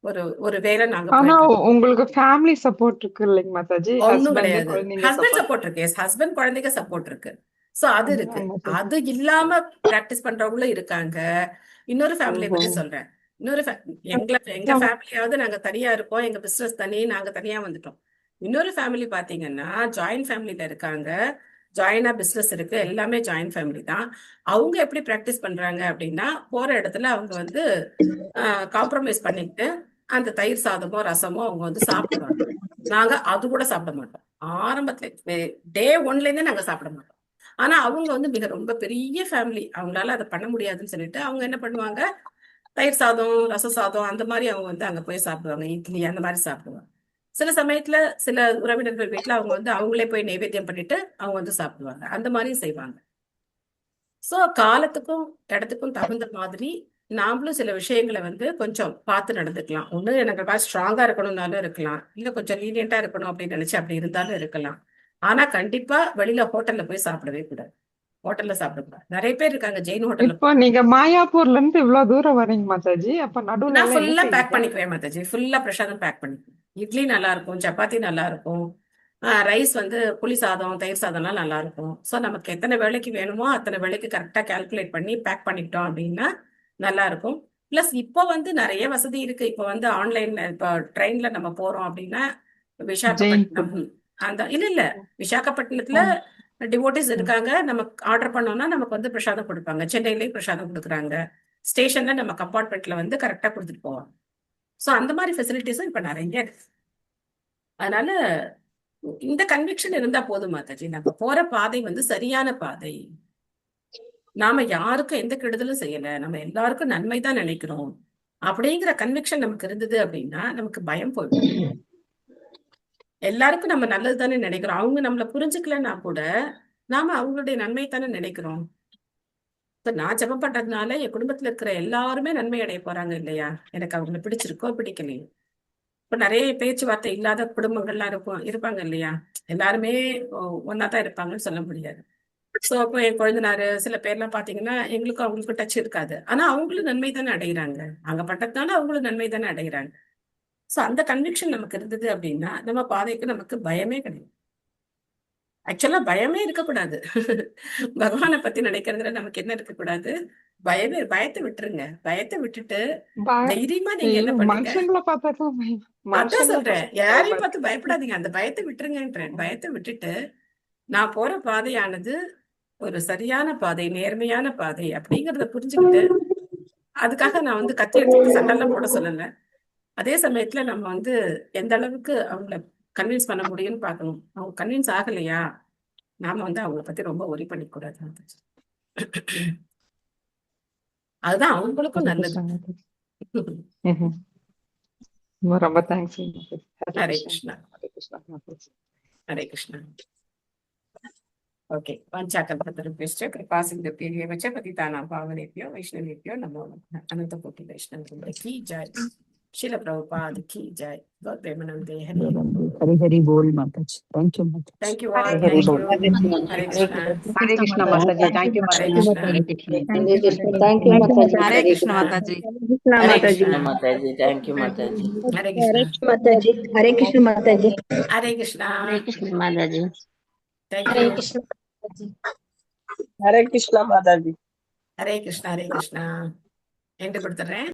Speaker 1: ஒரு ஒரு வேலை நாங்க
Speaker 12: ஆனா உங்களுக்கு ஃபேமிலி சப்போர்ட் இருக்கு இல்லைங்க மாதாஜி?
Speaker 1: ஒண்ணும் கிடையாது. ஹஸ்பண்ட் சப்போர்ட் இருக்கு, ஹஸ்பண்ட் குழந்தைங்க சப்போர்ட் இருக்கு. சோ அது இருக்கு. அது இல்லாம பிராக்டிஸ் பண்றவங்களும் இருக்காங்க. இன்னொரு ஃபேமிலியை பத்தி சொல்றேன். எங்க ஃபேமிலியாவது நாங்க தனியா இருப்போம், எங்க பிசினஸ் தனி, நாங்க தனியா வந்துட்டோம். இன்னொரு ஃபேமிலி பாத்தீங்கன்னா ஜாயிண்ட் ஃபேமிலில இருக்காங்க, ஜாயினா பிசினஸ் இருக்கு, எல்லாமே ஜாயிண்ட் ஃபேமிலி தான். அவங்க எப்படி பிராக்டிஸ் பண்றாங்க அப்படின்னா, போற இடத்துல அவங்க வந்து காம்ப்ரமைஸ் பண்ணிட்டு அந்த தயிர் சாதமோ ரசமோ அவங்க வந்து சாப்பிடுவாங்க. நாங்க அது கூட சாப்பிட மாட்டோம். ஆரம்பத்துல டே ஒன்ல இருந்தே நாங்க சாப்பிட மாட்டோம். ஆனா அவங்க வந்து மிக ரொம்ப பெரிய ஃபேமிலி, அவங்களால அதை பண்ண முடியாதுன்னு சொல்லிட்டு அவங்க என்ன பண்ணுவாங்க, தயிர் சாதம், ரச சாதம் அந்த மாதிரி அவங்க வந்து அங்க போய் சாப்பிடுவாங்க, இட்லி அந்த மாதிரி சாப்பிடுவாங்க. சில சமயத்துல சில உறவினர்கள் வீட்டுல அவங்க வந்து அவங்களே போய் நைவேத்தியம் பண்ணிட்டு அவங்க வந்து சாப்பிடுவாங்க, அந்த மாதிரியும் செய்வாங்க. சோ காலத்துக்கும் இடத்துக்கும் தகுந்த மாதிரி நாமளும் சில விஷயங்களை வந்து கொஞ்சம் பார்த்து நடந்துக்கலாம். ஒண்ணு எனக்கு ஸ்ட்ராங்கா இருக்கணும்னாலும் இருக்கலாம், இல்ல கொஞ்சம் லீனியண்டா இருக்கணும் அப்படின்னு நினைச்சு அப்படி இருந்தாலும் இருக்கலாம். ஆனா கண்டிப்பா வெளியில ஹோட்டல்ல போய் சாப்பிடவே கூடாது. ஹோட்டல்ல சாப்பிடக்கூடாது. நிறைய பேர் இருக்காங்க ஜெயின் ஹோட்டல்ல.
Speaker 12: இப்போ நீங்க மாயாப்பூர்ல இருந்து இவ்வளவு தூரம் வரீங்க மாதாஜி, அப்ப நடுவுல
Speaker 1: நான்
Speaker 12: எல்லாம் என்ன
Speaker 1: ஃபுல்லா பேக்
Speaker 12: செய்வீங்க?
Speaker 1: பண்ணிக்குவேன் மாதாஜி, ஃபுல்லா பிரசாதம் பேக் பண்ணிக்குவேன். இட்லி நல்லா இருக்கும், சப்பாத்தி நல்லா இருக்கும், ரைஸ் வந்து புளி சாதம், தயிர் சாதம்லாம் நல்லா இருக்கும். ஸோ நமக்கு எத்தனை வேலைக்கு வேணுமோ அத்தனை வேலைக்கு கரெக்டாக கால்குலேட் பண்ணி பேக் பண்ணிக்கிட்டோம் அப்படின்னா நல்லா இருக்கும். ப்ளஸ் இப்போ வந்து நிறைய வசதி இருக்கு. இப்போ வந்து ஆன்லைன்ல, இப்போ ட்ரெயின்ல நம்ம போறோம் அப்படின்னா விசாகப்பட்டினம் அந்த இல்ல விசாகப்பட்டினத்துல டிவோட்டிஸ் இருக்காங்க. நம்ம ஆர்டர் பண்ணோம்னா நமக்கு வந்து பிரசாதம் கொடுப்பாங்க. சென்னையிலேயே பிரசாதம் கொடுக்குறாங்க. ஸ்டேஷன்ல நம்ம கம்பார்ட்மெண்ட்ல வந்து கரெக்டா கொடுத்துட்டு போவாங்க. ஸோ அந்த மாதிரி ஃபெசிலிட்டிஸும் இப்போ நிறைய இருக்கு. அதனால இந்த கன்விக்ஷன் இருந்தா போதும் மாதாஜி, நம்ம போற பாதை வந்து சரியான பாதை. நாம யாருக்கும் எந்த கெடுதலும் செய்யல, நம்ம எல்லாருக்கும் நன்மை தான் நினைக்கிறோம் அப்படிங்கிற கன்விக்ஷன் நமக்கு இருந்தது அப்படின்னா நமக்கு பயம் போயிடும். எல்லாருக்கும் நம்ம நல்லது தானே நினைக்கிறோம். அவங்க நம்மள புரிஞ்சுக்கலன்னா கூட நாம அவங்களுடைய நன்மை தானே நினைக்கிறோம். நான் ஜெபம் பண்றதுனால என் குடும்பத்துல இருக்கிற எல்லாருமே நன்மை அடைய போறாங்க இல்லையா? எனக்கு அவங்களை பிடிச்சிருக்கோ பிடிக்கலையோ. இப்ப நிறைய பேச்சுவார்த்தை இல்லாத குடும்பங்கள்லாம் இருப்பாங்க இல்லையா? எல்லாருமே ஒன்னாதான் இருப்பாங்கன்னு சொல்ல முடியாது. சோ அப்போ என் குழந்தைனாரு சில பேர்லாம் பாத்தீங்கன்னா எங்களுக்கும் அவங்களுக்கும் டச் இருக்காது. ஆனா அவங்களும் நன்மை தானே அடைகிறாங்க, அங்க பண்றதுனால அவங்களும் நன்மை தானே அடைகிறாங்க. சோ அந்த கன்விக்ஷன் நமக்கு இருந்தது அப்படின்னா நம்ம பாதைக்கு நமக்கு பயமே கிடையாது. ஆக்சுவலா பயமே இருக்கக்கூடாது. பகவானை பத்தி நினைக்கிறதுல நமக்கு என்ன இருக்கக்கூடாது, பயத்தை விட்டுருங்க. பயத்தை விட்டுட்டு தைரியமா நீங்க என்ன பண்ணுங்க,
Speaker 12: மனுஷங்களை பார்த்தாதான் பயம்.
Speaker 1: அதான்
Speaker 12: மனுஷங்களை
Speaker 1: சொல்றேன்,
Speaker 12: பார்த்தா
Speaker 1: யாரையும்
Speaker 12: பயம்.
Speaker 1: பார்த்து பயப்படாதீங்க. அந்த பயத்தை விட்டுருங்கன்றேன். பயத்தை விட்டுட்டு நான் போற பாதையானது ஒரு சரியான பாதை, நேர்மையான பாதை அப்படிங்கறத புரிஞ்சுக்கிட்டு, அதுக்காக நான் வந்து கத்தி எடுத்துட்டு சண்டெல்லாம் போட சொல்லல. அதே சமயத்துல நம்ம வந்து எந்த அளவுக்கு அவங்கள கன்வின்ஸ் பண்ண முடியும்னு பார்க்கணும். அவங்க கன்வின்ஸ் ஆகலையா நாம வந்து அவங்கள பத்தி ரொம்ப ஒரி பண்ணிக்க கூடாது. அதுதான் அவங்களுக்கும் நல்லது.
Speaker 12: ரொம்ப தேங்க்ஸ்.
Speaker 1: ஹரே கிருஷ்ணா. ஹரே கிருஷ்ணா. ओके, पंचाकल्पतरुभ्यश्च कृपासिन्धुभ्यो च पतितानां पावनेभ्यो वैष्णवेभ्यो नमो नमः। अनंत कोटि वैष्णव की जय, शिल प्रभुपाद की जय, गौर प्रेमानंदे हरि
Speaker 8: हरि हरि बोल माताजी। थैंक यू माताजी।
Speaker 1: Thank you all,
Speaker 8: Hari
Speaker 1: thank
Speaker 8: बोल।
Speaker 1: यू। हरे कृष्णा।
Speaker 6: हरे कृष्णा माताजी, थैंक यू
Speaker 1: हरे
Speaker 6: माताजी।
Speaker 1: कृष्णा।
Speaker 5: हरे कृष्ण। थैंक यू माताजी।
Speaker 6: हरे कृष्णा माताजी।
Speaker 1: हरे कृष्णा
Speaker 13: माताजी। थैंक यू माताजी।
Speaker 1: हरे कृष्णा
Speaker 5: माताजी। हरे कृष्ण माताजी।
Speaker 1: हरे कृष्णा।
Speaker 13: हरे कृष्ण माताजी।
Speaker 1: Thank
Speaker 5: Hare
Speaker 1: you.
Speaker 5: कृष्ण माताजी।
Speaker 10: हरे कृष्ण माताजी।
Speaker 1: हरे कृष्णा. हरे कृष्णा. என்கிட்ட கொடுத்துறேன்.